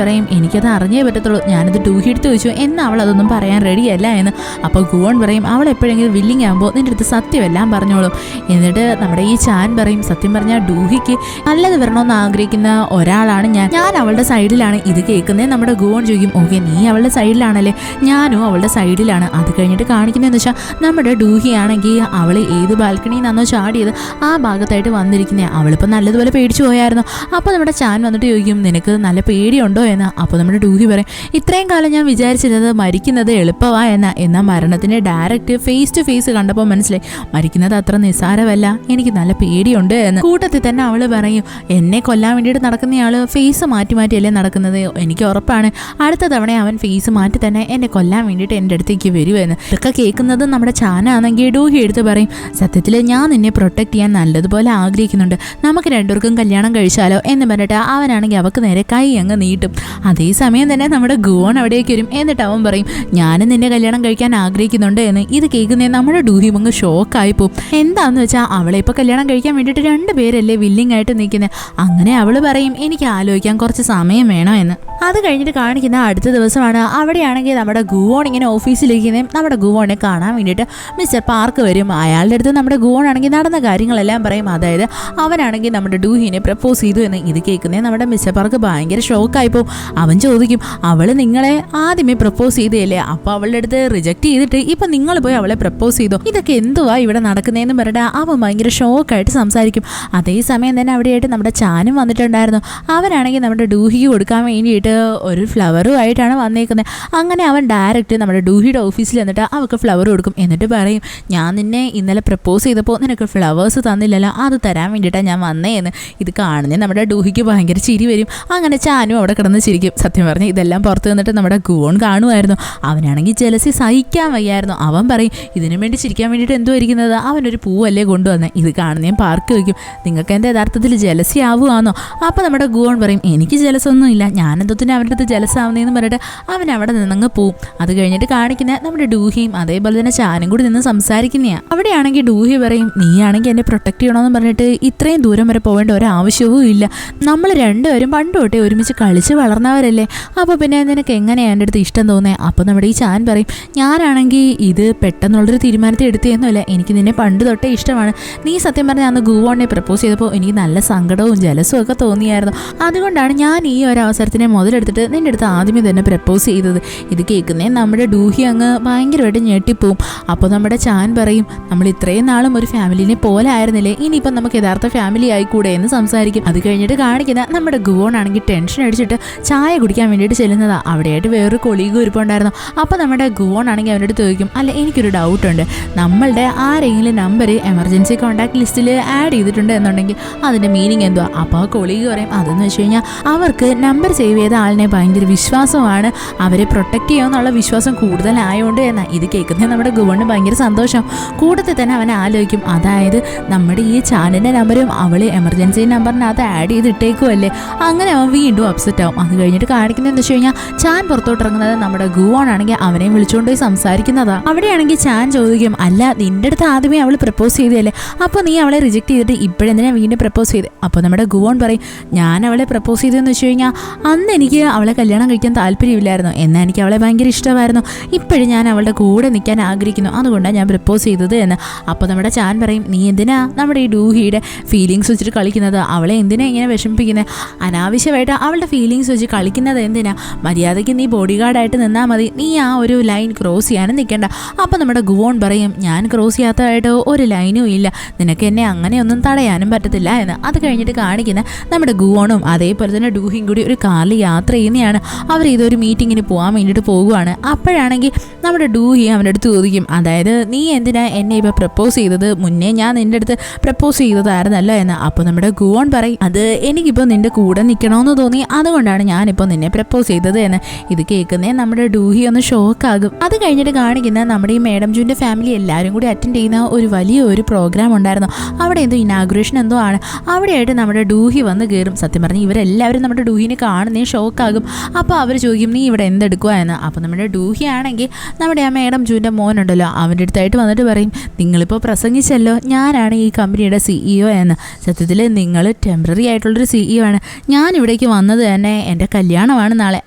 പറയും, എനിക്കത് അറിഞ്ഞേ പറ്റത്തുള്ളൂ, ഞാനത് ഡൂഹി എടുത്ത് ചോദിച്ചു എന്നാൽ അവൾ അതൊന്നും പറയാൻ റെഡിയല്ല എന്ന്. അപ്പോൾ ഗുവോൺ പറയും, അവൾ എപ്പോഴെങ്കിലും വില്ലിങ് ആകുമ്പോൾ നിൻ്റെ അടുത്ത് സത്യമെല്ലാം പറഞ്ഞോളും. എന്നിട്ട് നമ്മുടെ ഈ ചാൻ പറയും, സത്യം പറഞ്ഞാൽ ഡൂഹിക്ക് നല്ലത് വരണമെന്ന് ആഗ്രഹിക്കുന്ന ഒരാളാണ് ഞാൻ അവളുടെ സൈഡിലാണ്. ഇത് കേൾക്കുന്നേ നമ്മുടെ ഗുവോൺ ചോദിക്കും, ഓക്കെ നീ അവളുടെ സൈഡിലാണല്ലേ, ഞാനും അവളുടെ സൈഡിലാണ്. അത് കഴിഞ്ഞിട്ട് കാണിക്കുന്നതെന്ന് വെച്ചാൽ നമ്മുടെ ഡൂഹി ആണെങ്കിൽ അവൾ ഏത് ബാൽക്കണിയിൽ നിന്നോ ചാടിയത് ആ ഭാഗത്തായിട്ട് വന്നിരിക്കുന്നത്. അവളിപ്പോൾ നല്ലതുപോലെ പേടിച്ചു പോയായിരുന്നു. അപ്പോൾ നമ്മുടെ ചാൻ വന്നിട്ട് ചോദിക്കും, നിനക്ക് നല്ല പേടിയുണ്ടോ എന്ന്. അപ്പോൾ നമ്മുടെ ഡൂഹി പറയും, ഇത്രയും കാലം ഞാൻ വിചാരിച്ചിരുന്നത് മരിക്കുന്നത് എളുപ്പമാ എന്നാൽ മരണത്തിൻ്റെ ഡയറക്റ്റ് ഫേസ് ടു ഫേസ് കണ്ടപ്പോൾ മനസ്സിലായി മരിക്കുന്നത് അത്ര നിസ്സാരമല്ല, എനിക്ക് നല്ല പേടിയുണ്ട് എന്ന്. കൂട്ടത്തിൽ തന്നെ അവൾ പറയും, എന്നെ കൊല്ലാൻ വേണ്ടിയിട്ട് നടക്കുന്നയാൾ ഫേസ് മാറ്റിയല്ലേ നടക്കുന്നത്, എനിക്ക് ഉറപ്പാണ് അടുത്ത തവണ അവൻ ഫേസ് മാറ്റി തന്നെ എന്നെ കൊല്ലാൻ വേണ്ടിയിട്ട് എൻ്റെ അടുത്തേക്ക് വരുമെന്ന്. ഇതൊക്കെ കേൾക്കുന്നത് നമ്മുടെ ചാനാണെങ്കിൽ ഡൂഹി എടുത്ത് പറയും, സത്യത്തിൽ ഞാൻ നിന്നെ പ്രൊട്ടക്ട് ചെയ്യാൻ നല്ലതുപോലെ ആഗ്രഹിക്കുന്നുണ്ട്, നമുക്ക് രണ്ടുപേർക്കും കല്യാണം കഴിച്ചാലോ എന്ന് പറഞ്ഞിട്ട് അവനാണെങ്കിൽ അവൾക്ക് നേരെ കൈ അങ്ങ് നീട്ടും. അതേസമയം തന്നെ നമ്മുടെ ഗുവോൺ അവിടേക്ക് വരും. എന്നിട്ട് അവൻ പറയും, ഞാനും നിന്നെ കല്യാണം കഴിക്കാൻ ആഗ്രഹിക്കുന്നുണ്ട് എന്ന്. ഇത് കേൾക്കുന്നേ നമ്മുടെ ഡൂഹി അങ്ങ് ഷോക്കായി പോകും. എന്താന്ന് വെച്ചാൽ അവളെ ഇപ്പോൾ കല്യാണം കഴിക്കാൻ വേണ്ടിയിട്ട് 2 പേരല്ലേ വില്ലിങ് ആയിട്ട് നിൽക്കുന്നത്. അങ്ങനെ അവൾ പറയും, എനിക്ക് ആലോചിക്കാൻ കുറച്ച് സമയം വേണം എന്ന്. അത് കഴിഞ്ഞിട്ട് കാണിക്കുന്ന അടുത്ത ദിവസമാണ്. അവിടെയാണെങ്കിൽ നമ്മുടെ ഗുവോൺ ഇങ്ങനെ ഓഫീസിലിരിക്കുന്നതും നമ്മുടെ ഗുവോണിനെ കാണാൻ വേണ്ടിയിട്ട് മിസ്റ്റർ പാർക്ക് വരും. അയാളുടെ അടുത്ത് നമ്മുടെ ഗുവോൺ ആണെങ്കിൽ നടന്ന കാര്യങ്ങളെല്ലാം പറയും. അതായത് അവനാണെങ്കിൽ നമ്മുടെ ഡൂഹിനെ പ്രപ്പോസ് ചെയ്തു എന്ന്. ഇത് കേൾക്കുന്നേ നമ്മുടെ മിസ്റ്റർ പാർക്ക് ഭയങ്കര ഷോക്കായിപ്പോൾ. അവൻ ചോദിക്കും, അവൾ നിങ്ങളെ ആദ്യമേ പ്രപ്പോസ് ചെയ്തല്ലേ, അപ്പോൾ അവളുടെ അടുത്ത് റിജക്റ്റ് ചെയ്തിട്ട് ഇപ്പം നിങ്ങൾ പോയി അവളെ പ്രപ്പോസ് ചെയ്തോ, ഇതൊക്കെ എന്തുവാ ഇവിടെ നടക്കുന്നതെന്ന് പറഞ്ഞിട്ട് അവൻ ഭയങ്കര ഷോക്കായിട്ട് സംസാരിക്കും. അതേസമയം തന്നെ അവിടെയായിട്ട് നമ്മുടെ ചാനും വന്നിട്ടുണ്ടായിരുന്നു. അവനാണെങ്കിൽ നമ്മുടെ ഡൂഹിക്ക് കൊടുക്കാൻ വേണ്ടിയിട്ട് ഒരു ഫ്ലവറുമായിട്ടാണ് വന്നേക്കുന്നത്. അങ്ങനെ അവൻ ഡയറക്റ്റ് നമ്മുടെ ഡൂഹിയുടെ ഓഫീസിൽ എന്നിട്ട് അവൾക്ക് ഫ്ലവർ കൊടുക്കും. എന്നിട്ട് പറയും, ഞാൻ നിന്നെ ഇന്നലെ പ്രപ്പോസ് ചെയ്തപ്പോൾ നിനക്ക് ഫ്ലവേഴ്സ് തന്നില്ലല്ലോ, അത് തരാൻ വേണ്ടിയിട്ടാണ് ഞാൻ വന്നേന്ന്. ഇത് കാണുന്നേ നമ്മുടെ ഡൂഹിക്ക് ഭയങ്കര ചിരി വരും. അങ്ങനെ ചാനും അവിടെ കിടന്ന് ചിരിക്കും. സത്യം പറഞ്ഞ് ഇതെല്ലാം പുറത്ത് നിന്നിട്ട് നമ്മുടെ ഗുവോൺ കാണുമായിരുന്നു. അവനാണെങ്കിൽ ജലസി സഹിക്കാൻ വയ്യായിരുന്നു. അവൻ പറയും, ഇതിനു വേണ്ടി ചിരിക്കാൻ വേണ്ടിയിട്ട് എന്തോ ഇരിക്കുന്നത്, അവനൊരു പൂവല്ലേ കൊണ്ടുവന്നേ. ഇത് കാണുന്നേ പാർക്ക് വയ്ക്കും, നിങ്ങൾക്ക് എൻ്റെ യഥാർത്ഥത്തിൽ ജലസി ആവുകയാണോ? അപ്പോൾ നമ്മുടെ ഗുവോൺ പറയും, എനിക്ക് ജലസൊന്നും ഇല്ല, ഞാനെന്തോത്തിന് അവരുടെ അടുത്ത് ജലസാവുന്നതെന്ന് പറഞ്ഞിട്ട് അവൻ അവിടെ നിന്നങ്ങ് പോവും. അത് കഴിഞ്ഞിട്ട് കാണിക്കുന്ന നമ്മുടെ ഡൂഹിയും അതേപോലെ തന്നെ ചാനും കൂടി നിന്ന് സംസാരിക്കുന്നതാണ്. അവിടെയാണെങ്കിൽ ഡൂഹി പറയും, നീയാണെങ്കിൽ എന്നെ പ്രൊട്ടക്ട് ചെയ്യണമെന്ന് പറഞ്ഞിട്ട് ഇത്രയും ദൂരം വരെ പോകേണ്ട ഒരാവശ്യവും ഇല്ല, നമ്മൾ രണ്ടുപേരും പണ്ട് തൊട്ടേ ഒരുമിച്ച് കളിച്ച് വളർന്നവരല്ലേ, അപ്പോൾ പിന്നെ നിനക്ക് എങ്ങനെയാണ് എൻ്റെ അടുത്ത് ഇഷ്ടം തോന്നുന്നത്? അപ്പോൾ നമ്മുടെ ഈ ചാൻ പറയും, ഞാനാണെങ്കിൽ ഇത് പെട്ടെന്നുള്ളൊരു തീരുമാനത്തിൽ എടുത്തതൊന്നുമില്ല, എനിക്ക് നിന്നെ പണ്ട് തൊട്ടേ ഇഷ്ടമാണ്. നീ സത്യം പറഞ്ഞാൽ അന്ന് ഗുവോണിനെ പ്രപ്പോസ് ചെയ്തപ്പോൾ എനിക്ക് നല്ല സങ്കടവും ജലസും ഒക്കെ തോന്നിയായിരുന്നു, അതുകൊണ്ടാണ് ഞാൻ ഈ ഒരു അവസരത്തിനെ മുതലെടുത്തിട്ട് നിൻ്റെ അടുത്ത് ആദ്യമേ തന്നെ പ്രപ്പോസ് ചെയ്തത്. ഇത് കേൾക്കുന്നേ നമ്മുടെ ഡൂഹി അങ്ങ് ഭയങ്കരമായിട്ട് ഞെട്ടിപ്പോവും. അപ്പോൾ നമ്മുടെ ചാൻ പറയും, നമ്മൾ ഇത്രയും നാളും ഒരു ഫാമിലിനെ പോലെ ആയിരുന്നില്ലേ, ഇനിയിപ്പം നമുക്ക് യഥാർത്ഥ ഫാമിലി ആയിക്കൂടെ എന്ന് സംസാരിക്കും. അത് കഴിഞ്ഞിട്ട് കാണിക്കുന്ന നമ്മുടെ ഗുവോൺ ആണെങ്കിൽ ടെൻഷൻ അടിച്ചിട്ട് ചായ കുടിക്കാൻ വേണ്ടിയിട്ട് ചെല്ലുന്നതാണ്. അവിടെയായിട്ട് വേറൊരു കൊളീഗ് ഇരിപ്പുണ്ടായിരുന്നു. അപ്പോൾ നമ്മുടെ ഗുവോൺ ആണെങ്കിൽ അവൻ്റെ അടുത്ത് ചോദിക്കും, അല്ല എനിക്കൊരു ഡൗട്ടുണ്ട്, നമ്മളുടെ ആരെങ്കിലും നമ്പർ എമർജൻസി കോൺടാക്ട് ലിസ്റ്റിൽ ആഡ് ചെയ്തിട്ടുണ്ട് എന്നുണ്ടെങ്കിൽ അതിൻ്റെ മീനിങ് എന്തുവാ? അപ്പോൾ ആ കൊളീഗ് പറയും, അതെന്ന് വെച്ച് കഴിഞ്ഞാൽ അവർക്ക് നമ്പർ സേവ് ചെയ്ത ആളിനെ ഭയങ്കര വിശ്വാസമാണ്, അവരെ പ്രൊട്ടക്ട് ചെയ്യുമെന്നുള്ള വിശ്വാസം കൂടുതലായതുകൊണ്ട് എന്നാ. ഇത് കേൾക്കുന്നത് നമ്മുടെ ഗുവോണിന് ഭയങ്കര സന്തോഷം. കൂട്ടത്തിൽ തന്നെ അവൻ ആലോചിക്കും, അതായത് നമ്മുടെ ഈ ചാനലിൻ്റെ നമ്പരും അവൾ എമർജൻസി നമ്പറിനകത്ത് ആഡ് ചെയ്തിട്ടേക്കുമല്ലേ. അങ്ങനെ അവൻ വീണ്ടും അപ്സെറ്റ് ആവും. അത് കഴിഞ്ഞിട്ട് കാണിക്കുന്നത് എന്താ വെച്ച് കഴിഞ്ഞാൽ ചാൻ പുറത്തോട്ട് ഇറങ്ങുന്നത് നമ്മുടെ ഗുവോൺ ആണെങ്കിൽ അവനെയും വിളിച്ചുകൊണ്ട് പോയി സംസാരിക്കുന്നതാണ്. അവിടെയാണെങ്കിൽ ചാൻ ചോദിക്കും, അല്ല നിൻ്റെ അടുത്ത് ആദ്യമേ അവൾ പ്രപ്പോസ് ചെയ്തതല്ലേ, അപ്പോൾ നീ അവളെ റിജക്ട് ചെയ്തിട്ട് ഇപ്പോഴെന്തിനാ വീണ്ടും പ്രപ്പോസ് ചെയ്ത്? അപ്പോൾ നമ്മുടെ ഗുവോൺ പറയും, ഞാൻ അവളെ പ്രപ്പോസ് ചെയ്തതെന്ന് വെച്ച് കഴിഞ്ഞാൽ അന്ന് എനിക്ക് അവളെ കല്യാണം കഴിക്കാൻ താല്പര്യമില്ലായിരുന്നു, എന്നാൽ എനിക്ക് അവളെ ഭയങ്കര ഇഷ്ടമായിരുന്നു, ഇപ്പോഴും ഞാൻ അവളുടെ കൂടെ നിൽക്കാൻ ആഗ്രഹിക്കുന്നു, അതുകൊണ്ടാണ് ഞാൻ പ്രപ്പോസ് ചെയ്തത് എന്ന്. അപ്പോൾ നമ്മുടെ ചാൻ പറയും, നീ എന്തിനാ നമ്മുടെ ഈ ഡൂഹിയുടെ ഫീലിങ്സ് വെച്ചിട്ട് കളിക്കുന്നത്? അവളെ എന്തിനാ ഇങ്ങനെ വിഷമിപ്പിക്കുന്നത്? അനാവശ്യമായിട്ട് അവളുടെ ഫീലിങ്സ് വെച്ച് കളിക്കുന്നത് എന്തിനാ? മര്യാദയ്ക്ക് നീ ബോഡി ഗാർഡായിട്ട് നിന്നാൽ മതി, നീ ആ ഒരു ലൈൻ ക്രോസ് ചെയ്യാനും നിൽക്കേണ്ട. അപ്പോൾ നമ്മുടെ ഗുവോൺ പറയും, ഞാൻ ക്രോസ് ചെയ്യാത്തതായിട്ട് ഒരു ലൈനും ഇല്ല, നിനക്ക് എന്നെ അങ്ങനെയൊന്നും തടയാനും പറ്റത്തില്ല എന്ന്. അത് കഴിഞ്ഞിട്ട് കാണിക്കുന്ന നമ്മുടെ ഗുവോണും അതേപോലെ തന്നെ ഡൂഹിയും കൂടി ഒരു കാറിൽ യാത്ര ചെയ്യുന്നതാണ്. അവർ ഇതൊരു മീറ്റിങ്ങിന് പോകാൻ വേണ്ടിയിട്ട് പോകുവാണ്. അപ്പോഴാണെങ്കിൽ നമ്മുടെ ഡൂഹി അവൻ്റെ അടുത്ത് ചോദിക്കും, അതായത് നീ എന്തിനാ എന്നെ ഇപ്പോൾ പ്രപ്പോസ് ചെയ്തത്? മുന്നേ ഞാൻ നിൻ്റെ അടുത്ത് പ്രപ്പോസ് ചെയ്തതായിരുന്നല്ലോ എന്ന്. അപ്പോൾ നമ്മുടെ ഗുവോൺ പറയും, അത് എനിക്കിപ്പോൾ നിൻ്റെ കൂടെ നിൽക്കണമെന്ന് തോന്നി, അതുകൊണ്ടാണ് ഞാനിപ്പോൾ നിന്നെ പ്രപ്പോസ് ചെയ്തത് എന്ന്. ഇത് കേൾക്കുന്നേ നമ്മുടെ ഡൂഹി ഒന്ന് ഷോക്കാകും. അത് കഴിഞ്ഞിട്ട് കാണിക്കുന്ന നമ്മുടെ ഈ മേഡം ജൂൻ്റെ ഫാമിലി എല്ലാവരും കൂടി അറ്റൻഡ് ചെയ്യുന്ന ഒരു വലിയൊരു പ്രോഗ്രാം ഉണ്ടായിരുന്നു. അവിടെ എന്തോ ഇനാഗുറേഷൻ എന്തോ ആണ്. അവിടെയായിട്ട് നമ്മുടെ ഡൂഹി വന്ന് കയറും. സത്യം പറഞ്ഞ് ഇവരെല്ലാവരും നമ്മുടെ ഡൂഹിനെ കാണുന്നേ ഷോക്കാകും. അപ്പോൾ അവർ ചോദിക്കും, നീ ഇവിടെ എന്തെടുക്കുക എന്ന്. അപ്പോൾ നമ്മുടെ ഡൂഹി ആണെങ്കിൽ നമ്മുടെ ആ മേഡം ജൂൻ്റെ മോനുണ്ടല്ലോ അവൻ്റെ അടുത്തായിട്ട് വന്നിട്ട് പറയും, നിങ്ങളിപ്പോൾ പ്രസംഗിച്ചല്ലോ ഞാനാണ് ഈ കമ്പനിയുടെ CEO എന്ന്. സത്യത്തിൽ നിങ്ങൾ ടെമ്പററി ആയിട്ടുള്ളൊരു CEO ആണ്. ഞാൻ ഇവിടേക്ക് വന്നത് തന്നെ എൻ്റെ കല്യാണമാണ് നാളെ,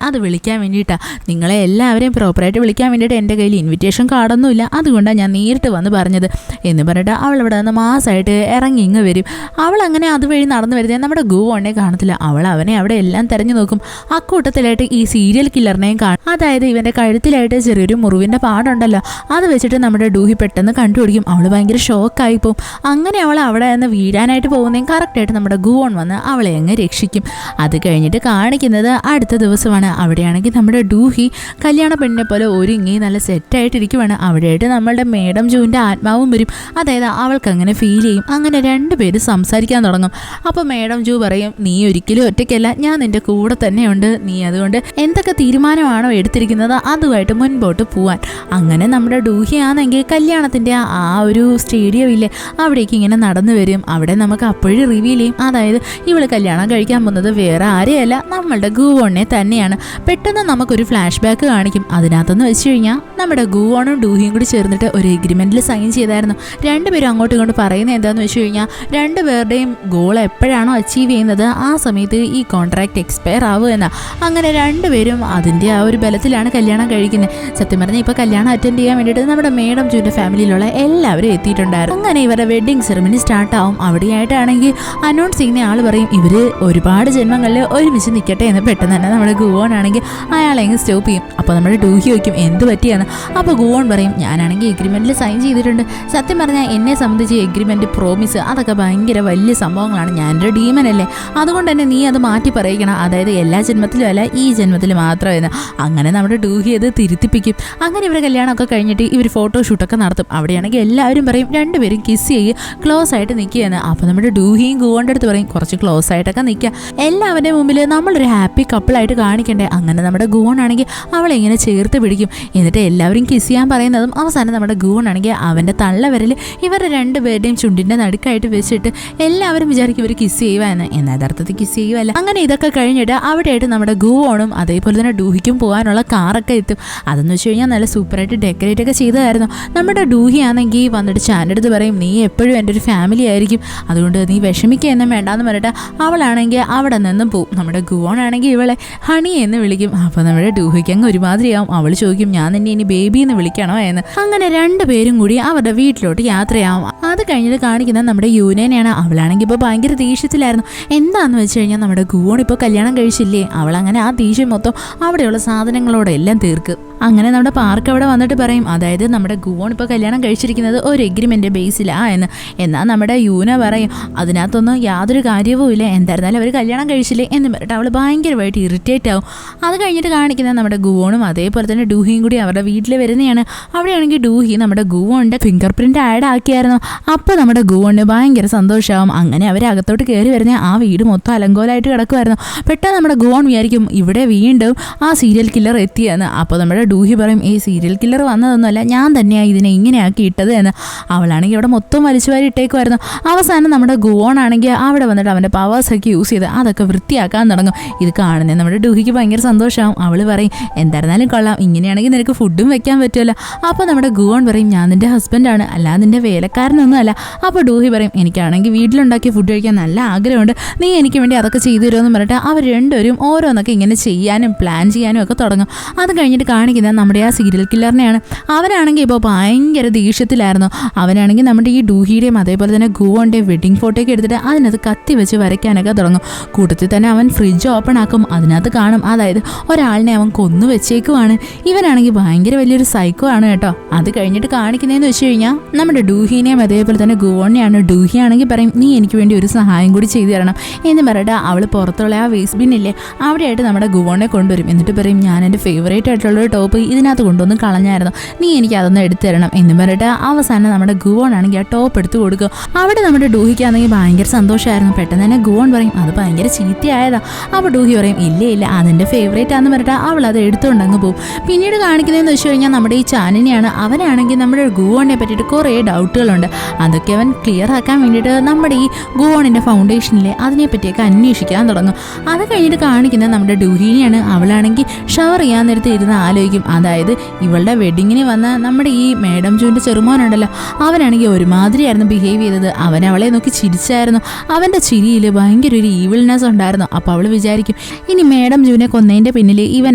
അത് വിളിക്കാൻ വേണ്ടിയിട്ടാണ്. നിങ്ങളെ എല്ലാവരെയും പ്രോപ്പറായിട്ട് വിളിക്കാൻ വേണ്ടിയിട്ട് എൻ്റെ കയ്യിൽ ഇൻവിറ്റേഷൻ കാർഡൊന്നുമില്ല, അതുകൊണ്ടാണ് ഞാൻ നേരിട്ട് വന്ന് പറഞ്ഞത് എന്ന് പറഞ്ഞിട്ട് അവൾ ഇവിടെ നിന്ന് മാസമായിട്ട് ഇറങ്ങി ഇങ്ങ് വരും. അവൾ അങ്ങനെ അതുവഴി നടന്നു വരുന്നത് നമ്മുടെ ഗുവോണിനെ കാണത്തില്ല. അവൾ അവനെ അവിടെ എല്ലാം തിരഞ്ഞു നോക്കും. അക്കൂട്ടത്തിലായിട്ട് ഈ സീരിയൽ കില്ലറിനെയും കാണും. അതായത് ഇവൻ്റെ കഴുത്തിലായിട്ട് ചെറിയൊരു മുറിവിൻ്റെ പാടുണ്ടല്ലോ, അത് വെച്ചിട്ട് നമ്മുടെ ഡൂഹി പെട്ടെന്ന് കണ്ടുപിടിക്കും. അവൾ ഭയങ്കര ഷോക്കായി പോകും. അങ്ങനെ അവൾ അവിടെ നിന്ന് വീഴാനായിട്ട് പോകുന്നതും കറക്റ്റായിട്ട് നമ്മുടെ ഗുവോൺ വന്ന് അവളെ അങ്ങ് രക്ഷിക്കും. അത് കഴിഞ്ഞിട്ട് കാണിക്കുന്നത് അടുത്ത ദിവസമാണ്. അവിടെയാണെങ്കിൽ നമ്മുടെ ഡൂഹി കല്യാണ പെണ്ണിനെ പോലെ ഒരുങ്ങി നല്ല സെറ്റായിട്ടിരിക്കുവാണ്. അവിടെയായിട്ട് നമ്മളുടെ മേഡം ജൂവിൻ്റെ ആത്മാവും വരും. അതായത് അവൾക്ക് അങ്ങനെ ഫീൽ ചെയ്യും. അങ്ങനെ രണ്ടുപേരും സംസാരിക്കാൻ തുടങ്ങും. അപ്പോൾ മേഡം ജൂ പറയും, നീ ഒരിക്കലും ഒറ്റയ്ക്കല്ല, ഞാൻ നിൻ്റെ കൂടെ തന്നെയുണ്ട്. നീ അതുകൊണ്ട് എന്തൊക്കെ തീരുമാനമാണോ എടുത്തിരിക്കുന്നത് അതുമായിട്ട് മുൻപോട്ട് പോവാൻ. അങ്ങനെ നമ്മുടെ ഡൂഹി ആണെങ്കിൽ കല്യാണത്തിൻ്റെ ആ ഒരു സ്റ്റേഡിയം ഇല്ലേ അവിടേക്ക് ഇങ്ങനെ നടന്നു വരും. അവിടെ നമുക്ക് അപ്പോഴും റിവീൽ ചെയ്യും, അതായത് ഇവള് കല്യാണം കഴിക്കാൻ പോകുന്നത് വേറെ ആരെയല്ല നമ്മളുടെ ഗുവോണിനെ തന്നെയാണ്. പെട്ടെന്ന് നമുക്കൊരു ഫ്ലാഷ് ബാക്ക് കാണിക്കും. അതിനകത്തെന്ന് വെച്ച് കഴിഞ്ഞാൽ നമ്മുടെ ഗുവോണും ഡൂഹിയും കൂടി ചേർന്നിട്ട് ഒരു എഗ്രിമെന്റിൽ സൈൻ ചെയ്തായിരുന്നു. രണ്ടുപേരും അങ്ങോട്ടും ഇങ്ങോട്ട് പറയുന്നത് എന്താണെന്ന് വെച്ച് കഴിഞ്ഞാൽ രണ്ടുപേരുടെയും ഗോൾ എപ്പോഴാണോ അച്ചീവ് ചെയ്യുന്നത് ആ സമയത്ത് ഈ കോൺട്രാക്ട് എക്സ്പയർ ആവുക എന്നാ. അങ്ങനെ രണ്ടുപേരും അതിൻ്റെ ആ ഒരു ബലത്തിലാണ് കല്യാണം കഴിക്കുന്നത്. സത്യം പറഞ്ഞാൽ ഇപ്പോൾ കല്യാണം അറ്റൻഡ് ചെയ്യാൻ വേണ്ടിയിട്ട് നമ്മുടെ മേഡം ജൂൻ്റെ ഫാമിലിയിലുള്ള എല്ലാവരും എത്തിയിട്ടുണ്ടായിരുന്നു. അങ്ങനെ ഇവരുടെ വെഡ്ഡിങ് സെറമണി സ്റ്റാർട്ടാവും. അവിടെയായിട്ടാണെങ്കിൽ അനൗൺസ് ചെയ്യുന്ന ആൾ പറയും, ഇവർ ഒരുപാട് ജന്മങ്ങളിൽ ഒരുമിച്ച് നിൽക്കട്ടെ എന്ന്. പെട്ടെന്ന് തന്നെ നമ്മുടെ ഗുവോൺ ആണെങ്കിൽ അയാളെ അങ്ങ് സ്റ്റോപ്പ് ചെയ്യും. അപ്പോൾ നമ്മുടെ ഡൂഹി വയ്ക്കും, എന്ത് പറ്റിയാണ്? അപ്പോൾ ഗുവോൺ പറയും, ഞാനാണെങ്കിൽ എഗ്രിമെൻറ്റിൽ സൈൻ ചെയ്തിട്ടുണ്ട്. സത്യം പറഞ്ഞാൽ എന്നെ സംബന്ധിച്ച് എഗ്രിമെൻറ്റ്, പ്രോമിസ് അതൊക്കെ ഭയങ്കര വലിയ സംഭവങ്ങളാണ്. ഞാനൊരു ഡീമനല്ലേ, അതുകൊണ്ട് തന്നെ നീ അത് മാറ്റി പറയിക്കണം. അതായത് എല്ലാ ജന്മത്തിലും അല്ല, ഈ ജന്മത്തിൽ മാത്രമെന്ന്. അങ്ങനെ നമ്മുടെ ഡൂഹി അത് തിരുത്തിപ്പിക്കും. അങ്ങനെ ഇവരുടെ കല്യാണമൊക്കെ കഴിഞ്ഞിട്ട് ഇവർ ഫോട്ടോഷൂട്ടൊക്കെ നടത്തും. അവിടെയാണെങ്കിൽ എല്ലാവരും പറയും രണ്ടുപേരും കിസ് ചെയ്യും, ക്ലോസ് ആയിട്ട് നിൽക്കുകയെന്ന്. അപ്പോൾ നമ്മുടെ ഡൂഹിയും ഗുവോൻ്റെ അടുത്ത് പറയും, കുറച്ച് ക്ലോസ് ആയിട്ടൊക്കെ നിൽക്കുക, എല്ലാവരുടെ മുമ്പിൽ നമ്മളൊരു ഹാപ്പി കപ്പിളായിട്ട് കാണിക്കണ്ടേ. അങ്ങനെ നമ്മുടെ ഗുവോൺ ആണെങ്കിൽ അവളെ ഇങ്ങനെ ചേർത്ത് പിടിക്കും. എന്നിട്ട് എല്ലാവരും കിസ് ചെയ്യാൻ പറയുന്നതും അവസാനം നമ്മുടെ ഗുവോൺ ആണെങ്കിൽ അവൻ്റെ തള്ളവിരൽ ഇവരുടെ രണ്ടുപേരുടെയും ചുണ്ടിൻ്റെ നടുക്കായിട്ട് വെച്ചിട്ട് എല്ലാവരും വിചാരിക്കും ഇവർ കിസ് ചെയ്യുവാന്ന്. എന്നാൽ യഥാർത്ഥത്തിൽ കിസ് ചെയ്യുവല്ല. അങ്ങനെ ഇതൊക്കെ കഴിഞ്ഞിട്ട് അവിടെയായിട്ട് നമ്മുടെ ഗുവോണും അതേപോലെ തന്നെ ഡൂഹിക്കും പോകാനുള്ള കാറൊക്കെ എത്തും. അതെന്ന് വെച്ച് കഴിഞ്ഞാൽ നല്ല സൂപ്പറായിട്ട് ഡെക്കറേറ്റ് ഒക്കെ ചെയ്തതായിരുന്നു. നമ്മുടെ ഡൂഹി ആണെങ്കിൽ വന്നിട്ട് ചാൻ്റെ അടുത്ത് പറയും, നീ എപ്പോഴും എൻ്റെ ഒരു ഫാമിലി ആയിരിക്കും, അതുകൊണ്ട് നീ വിഷമിക്കുക എന്നും വേണ്ടാന്ന് പറഞ്ഞിട്ട് അവളാണെങ്കിൽ അവിടെ നിന്നും പോവും. നമ്മുടെ ഗുവോൺ ആണെങ്കിൽ ഇവളെ ഹണി എന്ന് വിളിക്കും. അപ്പോൾ നമ്മുടെ ഡൂഹിക്ക് അങ്ങ് ഒരുമാതിരിയാവും. അവൾ ചോദിക്കും, ഞാൻ നിന്നെ ഇനി ബേബി എന്ന് വിളിക്കണോ എന്ന്. അങ്ങനെ രണ്ടുപേരും കൂടി അവരുടെ വീട്ടിലോട്ട് യാത്രയാവും. അത് കഴിഞ്ഞിട്ട് കാണിക്കുന്നത് നമ്മുടെ യൂനേനെയാണ്. അവളാണെങ്കിൽ ഇപ്പോൾ ഭയങ്കര ദേഷ്യത്തിലായിരുന്നു. എന്താന്ന് വെച്ച് കഴിഞ്ഞാൽ നമ്മുടെ ഗുവോൺ ഇപ്പോൾ കല്യാണം കഴിച്ചില്ലേ, അവളങ്ങനെ ആ ദേഷ്യം മൊത്തം അവിടെയുള്ള സാധനങ്ങളോടെ എല്ലാം തീർക്കും. അങ്ങനെ നമ്മുടെ പാർക്ക് അവിടെ വന്നിട്ട് പറയും, അതായത് നമ്മുടെ ഗുവോൺ ഇപ്പോൾ കല്യാണം കഴിച്ചിരിക്കുന്നത് ഒരു എഗ്രിമെൻ്റ് ബേസിലാ എന്ന്. എന്നാൽ നമ്മുടെ യൂന പറയും, അതിനകത്തൊന്നും യാതൊരു കാര്യവും ഇല്ല, എന്തായിരുന്നാലും അവർ കല്യാണം കഴിച്ചില്ലേ എന്ന് പറഞ്ഞിട്ട് അവൾ ഭയങ്കരമായിട്ട് ഇറിറ്റേറ്റ് ആവും. അത് കഴിഞ്ഞിട്ട് കാണിക്കുന്നത് നമ്മുടെ ഗുവോണും അതേപോലെ തന്നെ ഡൂഹിയും കൂടി അവരുടെ വീട്ടിൽ വരുന്നതാണ്. അവിടെയാണെങ്കിൽ ഡൂഹി നമ്മുടെ ഗുവോണിൻ്റെ ഫിംഗർ പ്രിൻ്റ് ആഡ് ആക്കിയായിരുന്നു. അപ്പോൾ നമ്മുടെ ഗുവോണിന് ഭയങ്കര സന്തോഷമാവും. അങ്ങനെ അവർ അകത്തോട്ട് കയറി വരുന്ന ആ വീട് മൊത്തം അലങ്കോലമായിട്ട് കിടക്കുമായിരുന്നു. പെട്ടെന്ന് നമ്മുടെ ഗുവോൺ വിചാരിക്കും ഇവിടെ വീണ്ടും ആ സീരിയൽ കില്ലർ എത്തിയെന്ന്. അപ്പോൾ നമ്മുടെ ഡൂഹി പറയും, ഈ സീരിയൽ കില്ലർ വന്നതൊന്നുമല്ല, ഞാൻ തന്നെയാണ് ഇതിനെ ഇങ്ങനെയാക്കി ഇട്ടത് എന്ന്. അവളാണെങ്കിൽ അവിടെ മൊത്തം വലിച്ചു വാരി ഇട്ടേക്കുമായിരുന്നു. അവസാനം നമ്മുടെ ഗുവോൺ ആണെങ്കിൽ അവിടെ വന്നിട്ട് അവൻ്റെ പവേഴ്സൊക്കെ യൂസ് ചെയ്ത് അതൊക്കെ വൃത്തിയാക്കാൻ തുടങ്ങും. ഇത് കാണുന്നത് നമ്മുടെ ഡൂഹിക്ക് ഭയങ്കര സന്തോഷമാവും. അവൾ പറയും, എന്തായിരുന്നാലും കൊള്ളാം, ഇങ്ങനെയാണെങ്കിൽ നിനക്ക് ഫുഡും വെക്കാൻ പറ്റുമല്ലോ. അപ്പോൾ നമ്മുടെ ഗുവോൺ പറയും, ഞാൻ നിൻ്റെ ഹസ്ബൻഡാണ്, അല്ലാതെ നിൻ്റെ വേലക്കാരനൊന്നുമല്ല. അപ്പോൾ ഡൂഹി പറയും, എനിക്കാണെങ്കിൽ വീട്ടിലുണ്ടാക്കിയ ഫുഡ് കഴിക്കാൻ നല്ല ആഗ്രഹമുണ്ട്, നീ എനിക്ക് വേണ്ടി അതൊക്കെ ചെയ്തു തരുമെന്ന് പറഞ്ഞിട്ട് അവർ രണ്ടുപേരും ഓരോന്നൊക്കെ ഇങ്ങനെ ചെയ്യാനും പ്ലാൻ ചെയ്യാനും ഒക്കെ തുടങ്ങും. അത് കഴിഞ്ഞിട്ട് കാണിക്കുന്നത് നമ്മുടെ ആ സീരിയൽ കില്ലറിനെയാണ്. അവനാണെങ്കിൽ ഇപ്പോൾ ഭയങ്കര ദേഷ്യത്തിലായിരുന്നു. അവനാണെങ്കിൽ നമ്മുടെ ഈ ഡൂഹിയുടെയും അതേപോലെ തന്നെ ഗുവോൻ്റെയും വെഡിങ് ഫോട്ടോയൊക്കെ എടുത്തിട്ട് അതിനകത്ത് കത്തി വെച്ച് വരയ്ക്കാനൊക്കെ തുടങ്ങും. കൂട്ടത്തിൽ തന്നെ അവൻ ഫ്രിഡ്ജ് ഓപ്പൺ ആക്കും. അതിനകത്ത് കാണും, അതായത് ഒരാളിനെ അവൻ കൊന്നു വെച്ചേക്കുവാണ്. ഇവനാണെങ്കിൽ ഭയങ്കര വലിയൊരു സൈക്കോ ആണ് കേട്ടോ. അത് കഴിഞ്ഞിട്ട് കാണിക്കുന്നതെന്ന് വെച്ച് കഴിഞ്ഞാൽ നമ്മുടെ ഡൂഹിനെയും അതേപോലെ തന്നെ ഗുവോണിനെയാണ്. ഡൂഹി ആണെങ്കിൽ പറയും, നീ എനിക്ക് വേണ്ടി ഒരു സഹായം സഹായം കൂടി ചെയ്തു തരണം എന്ന് പറഞ്ഞിട്ട് അവൾ പുറത്തുള്ള ആ വേസ്റ്റ് ബിന്നില്ലേ അവിടെയായിട്ട് നമ്മുടെ ഗുവോണിനെ കൊണ്ടുവരും. എന്നിട്ട് പറയും, ഞാൻ എൻ്റെ ഫേവറേറ്റ് ആയിട്ടുള്ളൊരു ടോപ്പ് ഇതിനകത്ത് കൊണ്ടുവന്ന് കളഞ്ഞായിരുന്നു, നീ എനിക്ക് അതൊന്ന് എടുത്തു തരണം എന്ന് പറഞ്ഞിട്ട് അവസാനം നമ്മുടെ ഗുവോൺ ആണെങ്കിൽ ആ ടോപ്പ് എടുത്ത് കൊടുക്കും. അവിടെ നമ്മുടെ ഡൂഹിക്കാണെങ്കിൽ ഭയങ്കര സന്തോഷമായിരുന്നു. പെട്ടെന്ന് തന്നെ ഗുവോൺ പറയും, അത് ഭയങ്കര ചീത്തയായതാ. അപ്പോൾ ഡൂഹി പറയും, ഇല്ല അതെൻ്റെ ഫേവറേറ്റ് ആണെന്ന് പറഞ്ഞിട്ട് അവൾ അത് എടുത്തുകൊണ്ട് അങ്ങ് പോകും. പിന്നീട് കാണിക്കുന്നതെന്ന് വെച്ച് കഴിഞ്ഞാൽ നമ്മുടെ ഈ ചാനിനെയാണ്. അവനാണെങ്കിൽ നമ്മുടെ ഗുവോണിനെ പറ്റിയിട്ട് കുറേ ഡൗട്ടുകളുണ്ട്. അതൊക്കെ അവൻ ക്ലിയർ ആക്കാൻ വേണ്ടിയിട്ട് നമ്മുടെ ഈ ഗുവോണിൻ്റെ ഫൗണ്ടേഷനിലെ അതിനെപ്പറ്റിയൊക്കെ അന്വേഷിക്കാൻ തുടങ്ങും. അത് കഴിഞ്ഞിട്ട് കാണിക്കുന്നത് നമ്മുടെ ഡൂഹിനെയാണ്. അവളാണെങ്കിൽ ഷവർ ചെയ്യാൻ നേരത്തെ ഇരുന്ന് ആലോചിക്കും. അതായത് ഇവളുടെ വെഡിങ്ങിന് വന്ന നമ്മുടെ ഈ മേഡം ജൂൻ്റെ ചെറുമോനുണ്ടല്ലോ, അവനാണെങ്കിൽ ഒരുമാതിരിയായിരുന്നു ബിഹേവ് ചെയ്തത്. അവൻ അവളെ നോക്കി ചിരിച്ചായിരുന്നു. അവൻ്റെ ചിരിയിൽ ഭയങ്കര ഒരു ഈവിൾനെസ് ഉണ്ടായിരുന്നു. അപ്പോൾ അവൾ വിചാരിക്കും, ഇനി മേഡം ജൂനെ കൊന്നതിൻ്റെ പിന്നിൽ ഇവൻ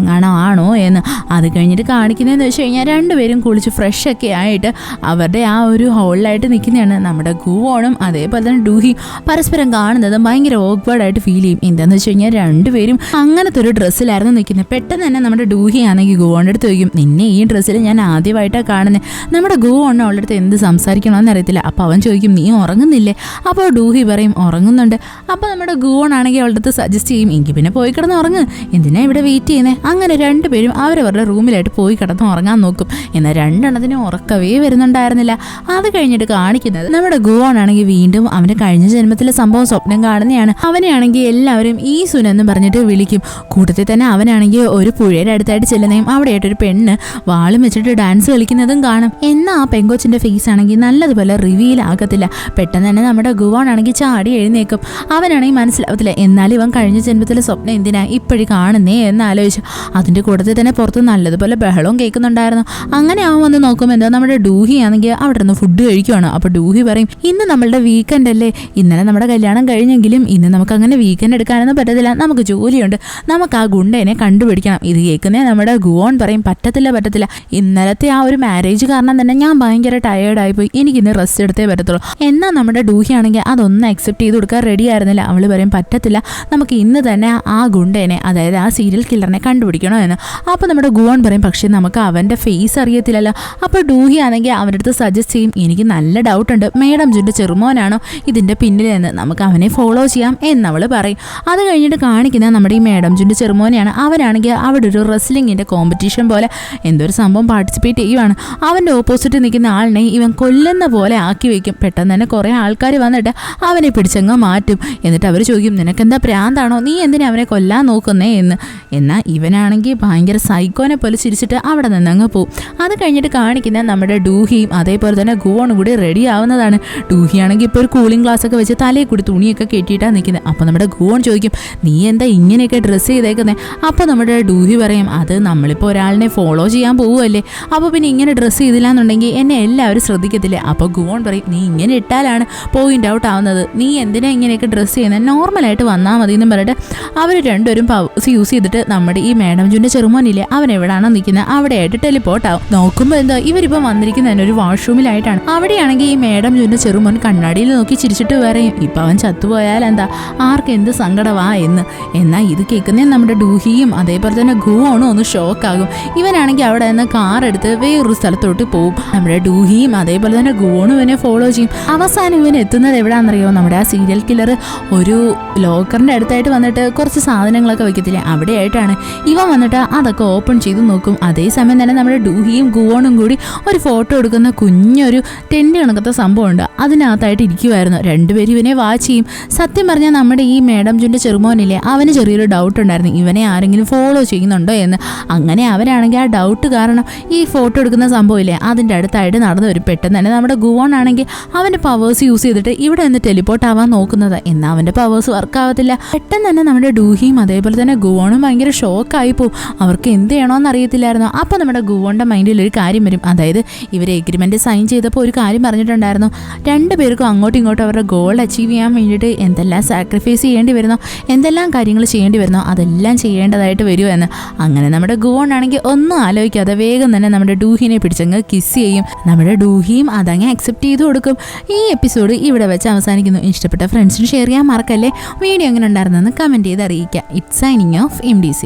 എങ്ങാണോ ആണോ എന്ന്. അത് കഴിഞ്ഞിട്ട് കാണിക്കുന്നതെന്ന് വെച്ച് കഴിഞ്ഞാൽ രണ്ടുപേരും കുളിച്ച് ഫ്രഷ് ഒക്കെ ആയിട്ട് അവരുടെ ആ ഒരു ഹോളിലായിട്ട് നിൽക്കുന്നതാണ്. നമ്മുടെ ഗുവോണും അതേപോലെ തന്നെ ഡൂഹിയും പരസ്പരം കാണുന്നത് ഭയങ്കര ഓക്വേർഡായിട്ട് ഫീൽ ചെയ്യും. എന്താണെന്ന് വെച്ച് കഴിഞ്ഞാൽ രണ്ടുപേരും അങ്ങനത്തെ ഒരു ഡ്രസ്സിലായിരുന്നു നിൽക്കുന്നത്. പെട്ടെന്ന് തന്നെ നമ്മുടെ ഡൂഹി ആണെങ്കിൽ ഗുവോണിൻ്റെ അടുത്ത് ചോദിക്കും, നിന്നെ ഈ ഡ്രസ്സിൽ ഞാൻ ആദ്യമായിട്ടാണ് കാണുന്നത്. നമ്മുടെ ഗുവോണ് അവളുടെ അടുത്ത് എന്ത് സംസാരിക്കണമെന്ന് അറിയത്തില്ല. അപ്പോൾ അവൻ ചോദിക്കും, നീ ഉറങ്ങുന്നില്ലേ? അപ്പോൾ ഡൂഹി പറയും, ഉറങ്ങുന്നുണ്ട്. അപ്പോൾ നമ്മുടെ ഗുവോൺ ആണെങ്കിൽ അവളുടെ അടുത്ത് സജസ്റ്റ് ചെയ്യും, എനിക്ക് പിന്നെ പോയി കിടന്ന് ഉറങ്ങ്, എന്തിനാ ഇവിടെ വെയിറ്റ് ചെയ്യുന്നത്? അങ്ങനെ രണ്ടുപേരും അവരവരുടെ റൂമിലായിട്ട് പോയി കിടന്ന് ഉറങ്ങാൻ നോക്കും. എന്നാൽ രണ്ടെണ്ണത്തിന് ഉറക്കവേ വരുന്നുണ്ടായിരുന്നില്ല. അത് കഴിഞ്ഞിട്ട് കാണിക്കുന്നത് നമ്മുടെ ഗുവോൺ ആണെങ്കിൽ വീണ്ടും അവൻ്റെ കഴിഞ്ഞ ജന്മത്തിലെ സംഭവം സ്വപ്നം കാണുന്നതാണ്. അവനെയാണെങ്കിൽ എല്ലാവരും ഈ സുനെന്ന് പറഞ്ഞിട്ട് വിളിക്കും. കൂട്ടത്തിൽ തന്നെ അവനാണെങ്കിൽ ഒരു പുഴയുടെ അടുത്തായിട്ട് ചെല്ലുന്നതും അവിടെയായിട്ടൊരു പെണ്ണ് വാളും വെച്ചിട്ട് ഡാൻസ് കളിക്കുന്നതും കാണും. എന്നാൽ ആ പെങ്കൊച്ചിൻ്റെ ഫേസ് ആണെങ്കിൽ നല്ലതുപോലെ റിവീൽ ആകത്തില്ല. പെട്ടെന്ന് തന്നെ നമ്മുടെ ഗുവോൺ ആണെങ്കിൽ ചാടി എഴുന്നേക്കും. അവനാണെങ്കിൽ മനസ്സിലാവത്തില്ല, എന്നാലും ഇവൻ കഴിഞ്ഞ ജന്മത്തിലെ സ്വപ്നം എന്തിനാ ഇപ്പോഴും കാണുന്നേ എന്ന് ആലോചിച്ചു. അതിൻ്റെ കൂട്ടത്തിൽ തന്നെ പുറത്ത് നല്ലതുപോലെ ബഹളവും കേൾക്കുന്നുണ്ടായിരുന്നു. അങ്ങനെ അവൻ വന്ന് നോക്കുമ്പോൾ എന്താ നമ്മുടെ ഡൂഹി ആണെങ്കിൽ അവിടെ നിന്ന് ഫുഡ് കഴിക്കുവാണ്. അപ്പോൾ ഡൂഹി പറയും, ഇന്ന് നമ്മളുടെ വീക്കെൻഡ് അല്ലേ, ഇന്നലെ നമ്മുടെ കല്യാണം കഴിഞ്ഞെങ്കിലും ഇന്ന് നമുക്ക് അങ്ങനെ വീക്കെൻഡ് എടുക്കാനൊന്നും പറ്റത്തില്ല, നമുക്ക് ജോലിയുണ്ട്, നമുക്ക് ആ ഗുണ്ടേനെ കണ്ടുപിടിക്കണം. ഇത് കേൾക്കുന്നേ നമ്മുടെ ഗുവോൺ പറയും, പറ്റത്തില്ല, ഇന്നലത്തെ ആ ഒരു മാരേജ് കാരണം തന്നെ ഞാൻ ഭയങ്കര ടയേർഡായിപ്പോയി, എനിക്കിന്ന് റെസ്റ്റ് എടുത്തേ പറ്റത്തുള്ളൂ. എന്നാൽ നമ്മുടെ ഡൂഹി ആണെങ്കിൽ അതൊന്നും അക്സെപ്റ്റ് ചെയ്ത് കൊടുക്കാൻ റെഡി ആയിരുന്നില്ല. അവൾ പറയും, പറ്റത്തില്ല, നമുക്ക് ഇന്ന് തന്നെ ആ ഗുണ്ടേനെ, അതായത് ആ സീരിയൽ കില്ലറിനെ കണ്ടുപിടിക്കണോ എന്ന്. അപ്പോൾ നമ്മുടെ ഗുവോൺ പറയും, പക്ഷേ നമുക്ക് അവൻ്റെ ഫേസ് അറിയത്തില്ലല്ലോ. അപ്പോൾ ഡൂഹി ആണെങ്കിൽ അവരുടെ അടുത്ത് സജസ്റ്റ് ചെയ്യും, എനിക്ക് നല്ല ഡൗട്ടുണ്ട്, മേഡം ജൂൻ്റെ ചെറുമോനാണോ ഇതിൻ്റെ പിന്നിലെന്ന്, നമുക്ക് അവനെ ഫോളോ ചെയ്യാം എന്നവൾ പറയും. അത് കഴിഞ്ഞിട്ട് കാണിക്കുന്ന നമ്മുടെ ഈ മേഡം ജൂൻ്റെ ചെറുമോനെയാണ്. അവനാണെങ്കിൽ അവിടെ ഒരു റെസ്ലിങ്ങിൻ്റെ കോമ്പറ്റീഷൻ പോലെ എന്തൊരു സംഭവം പാർട്ടിസിപ്പേറ്റ് ചെയ്യുവാണ്. അവൻ്റെ ഓപ്പോസിറ്റ് നിൽക്കുന്ന ആളിനെ ഇവൻ കൊല്ലുന്ന പോലെ ആക്കി വെക്കും. പെട്ടെന്ന് തന്നെ കുറേ ആൾക്കാർ വന്നിട്ട് അവനെ പിടിച്ചങ്ങ് മാറ്റും. എന്നിട്ട് അവർ ചോദിക്കും, നിനക്കെന്താ പ്രാന്താണോ, നീ എന്തിനാ അവനെ കൊല്ലാൻ നോക്കുന്നേ എന്ന്. എന്നാൽ ഇവനാണെങ്കിൽ ഭയങ്കര സൈക്കോനെ പോലെ ചിരിച്ചിട്ട് അവിടെ നിന്നങ്ങ് പോവും. അത് കഴിഞ്ഞിട്ട് കാണിക്കുന്ന നമ്മുടെ ഡൂഹിയും അതേപോലെ തന്നെ ഗുവോണും കൂടി റെഡി ആവുന്നതാണ്. ഡൂഹിയാണെങ്കിൽ ഇപ്പോൾ ഒരു കൂളിംഗ് ഗ്ലാസ് ഒക്കെ വെച്ച് തലയിൽ കൂടി തുണിയൊക്കെ കെട്ടിയിട്ടാണ് നിൽക്കുന്നത്. അപ്പോൾ നമ്മുടെ ഗുവോൺ ചോദിക്കും, നീ എന്താ ഇങ്ങനെയൊക്കെ ഡ്രസ്സ് ചെയ്തേക്കുന്നത്? അപ്പോൾ നമ്മുടെ ഡൂഹി പറയും, അത് നമ്മളിപ്പോൾ ഒരാളിനെ ഫോളോ ചെയ്യാൻ പോവുമല്ലേ, അപ്പോൾ പിന്നെ ഇങ്ങനെ ഡ്രസ്സ് ചെയ്തില്ല എന്നുണ്ടെങ്കിൽ എന്നെ എല്ലാവരും ശ്രദ്ധിക്കത്തില്ലേ. അപ്പോൾ ഗുവോൺ പറയും, നീ ഇങ്ങനെ ഇട്ടാലാണ് പോയിന്റ് ഔട്ട് ആവുന്നത്, നീ എന്തിനാ ഇങ്ങനെയൊക്കെ ഡ്രസ്സ് ചെയ്യുന്നത്, നോർമലായിട്ട് വന്നാൽ മതി എന്ന് പറഞ്ഞിട്ട് അവർ രണ്ടുപേരും പവേഴ്സ് യൂസ് ചെയ്തിട്ട് നമ്മുടെ ഈ മേഡം ജൂൻ്റെ ചെറുമോനില്ലേ അവൻ എവിടെയാണോ നിൽക്കുന്നത് അവിടെയായിട്ട് ടെലിപ്പോർട്ട് ആവും. നോക്കുമ്പോൾ എന്താ ഇവരിപ്പോൾ വന്നിരിക്കുന്നത് ഒരു വാഷ്റൂമിലായിട്ടാണ്. അവിടെയാണെങ്കിൽ ഈ മേഡം ജൂൻ്റെ ചെറുമോൻ കണ്ണാടിയിൽ നോക്കി ചിരിച്ചിട്ട് പറയും, ഇപ്പം അവൻ ചത്തുപോയാൽ എന്താ, ആർക്ക് എന്ത് സങ്കടമാ എന്ന്. എന്നാൽ ഇത് കേൾക്കുന്ന നമ്മുടെ ഡൂഹിയും അതേപോലെ തന്നെ ഗുവോണും ഒന്ന് ഷോക്കാകും. ഇവനാണെങ്കിൽ അവിടെ നിന്ന് കാർ എടുത്ത് വേറൊരു സ്ഥലത്തോട്ട് പോകും. നമ്മുടെ ഡൂഹിയും അതേപോലെ തന്നെ ഗുവോണും ഇവനെ ഫോളോ ചെയ്യും. അവസാനം ഇവൻ എത്തുന്നത് എവിടെയാണെന്നറിയോ, നമ്മുടെ ആ സീരിയൽ കില്ലർ ഒരു ലോക്കറിൻ്റെ അടുത്തായിട്ട് വന്നിട്ട് കുറച്ച് സാധനങ്ങളൊക്കെ വെക്കത്തില്ലേ, അവിടെയായിട്ടാണ്. ഇവൻ വന്നിട്ട് അതൊക്കെ ഓപ്പൺ ചെയ്ത് നോക്കും. അതേസമയം തന്നെ നമ്മുടെ ഡൂഹിയും ഗുവോണും കൂടി ഒരു ഫോട്ടോ എടുക്കുന്ന കുഞ്ഞൊരു ടെൻറ്റ് കണക്കത്തെ സംഭവമുണ്ട്, അതിനകത്തായിട്ട് ഇരിക്കുമായിരുന്നു. രണ്ടുപേരും ഇവനെ വാച്ച് ചെയ്യും. സത്യം പറഞ്ഞാൽ നമ്മുടെ ഈ മേഡം ജൂൻ്റെ ചെറുമോനില്ലേ അവന് ചെറിയൊരു ഡൗട്ട് ഉണ്ടായിരുന്നു, ഇവനെ ആരെങ്കിലും ഫോളോ ചെയ്യുന്നുണ്ടോ എന്ന്. അങ്ങനെ അവരാണെങ്കിൽ ആ ഡൗട്ട് കാരണം ഈ ഫോട്ടോ എടുക്കുന്ന സംഭവമില്ലേ അതിൻ്റെ അടുത്തായിട്ട് നടന്നു വരും. പെട്ടെന്ന് തന്നെ നമ്മുടെ ഗുവോൺ ആണെങ്കിൽ അവൻ്റെ പവേഴ്സ് യൂസ് ചെയ്തിട്ട് ഇവിടെ നിന്ന് ടെലിപ്പോർട്ട് ആവാൻ നോക്കുന്നത്. എന്നാൽ അവൻ്റെ പവേഴ്സ് വർക്ക് ആവത്തില്ല. പെട്ടെന്ന് തന്നെ നമ്മുടെ ഡൂഹിയും അതേപോലെ തന്നെ ഗുവോണും ഭയങ്കര ഷോക്കായി പോവും. അവർക്ക് എന്ത് ചെയ്യണമെന്ന് അറിയത്തില്ലായിരുന്നു. അപ്പോൾ നമ്മുടെ ഗുവോണിൻ്റെ മൈൻഡിൽ ഒരു കാര്യം വരും, അതായത് ഇവർ എഗ്രിമെൻറ്റ് സൈൻ ചെയ്തപ്പോൾ ഒരു കാര്യം പറഞ്ഞിട്ടുണ്ടായിരുന്നു, രണ്ടുപേർക്കും അങ്ങോട്ടും ഇങ്ങോട്ടും അവരുടെ ഗോൾ അച്ചീവ് ചെയ്യാൻ വേണ്ടിയിട്ട് എന്തെല്ലാം സാക്രിഫൈസ് ചെയ്യേണ്ടി വരുന്നോ, എന്തെല്ലാം കാര്യങ്ങൾ ചെയ്യേണ്ടി വരുന്നോ അതെല്ലാം ചെയ്യേണ്ടതായിട്ട് വരുമെന്ന്. അങ്ങനെ നമ്മുടെ ഗുവോൺ ആണെങ്കിൽ ഒന്നും ആലോചിക്കാതെ വേഗം തന്നെ നമ്മുടെ ഡൂഹിനെ പിടിച്ചങ്ങ് കിസ് ചെയ്യും. നമ്മുടെ ഡൂഹിയും അതങ്ങ് അക്സെപ്റ്റ് ചെയ്ത് കൊടുക്കും. ഈ എപ്പിസോഡ് ഇവിടെ വെച്ച് അവസാനിക്കുന്നു. ഇഷ്ടപ്പെട്ട ഫ്രണ്ട്സിന് ഷെയർ ചെയ്യാൻ മറക്കല്ലേ. വീഡിയോ എങ്ങനെ ഉണ്ടായിരുന്നെന്ന് കമൻറ്റ് ചെയ്ത് അറിയിക്കുക. It's signing off MDC.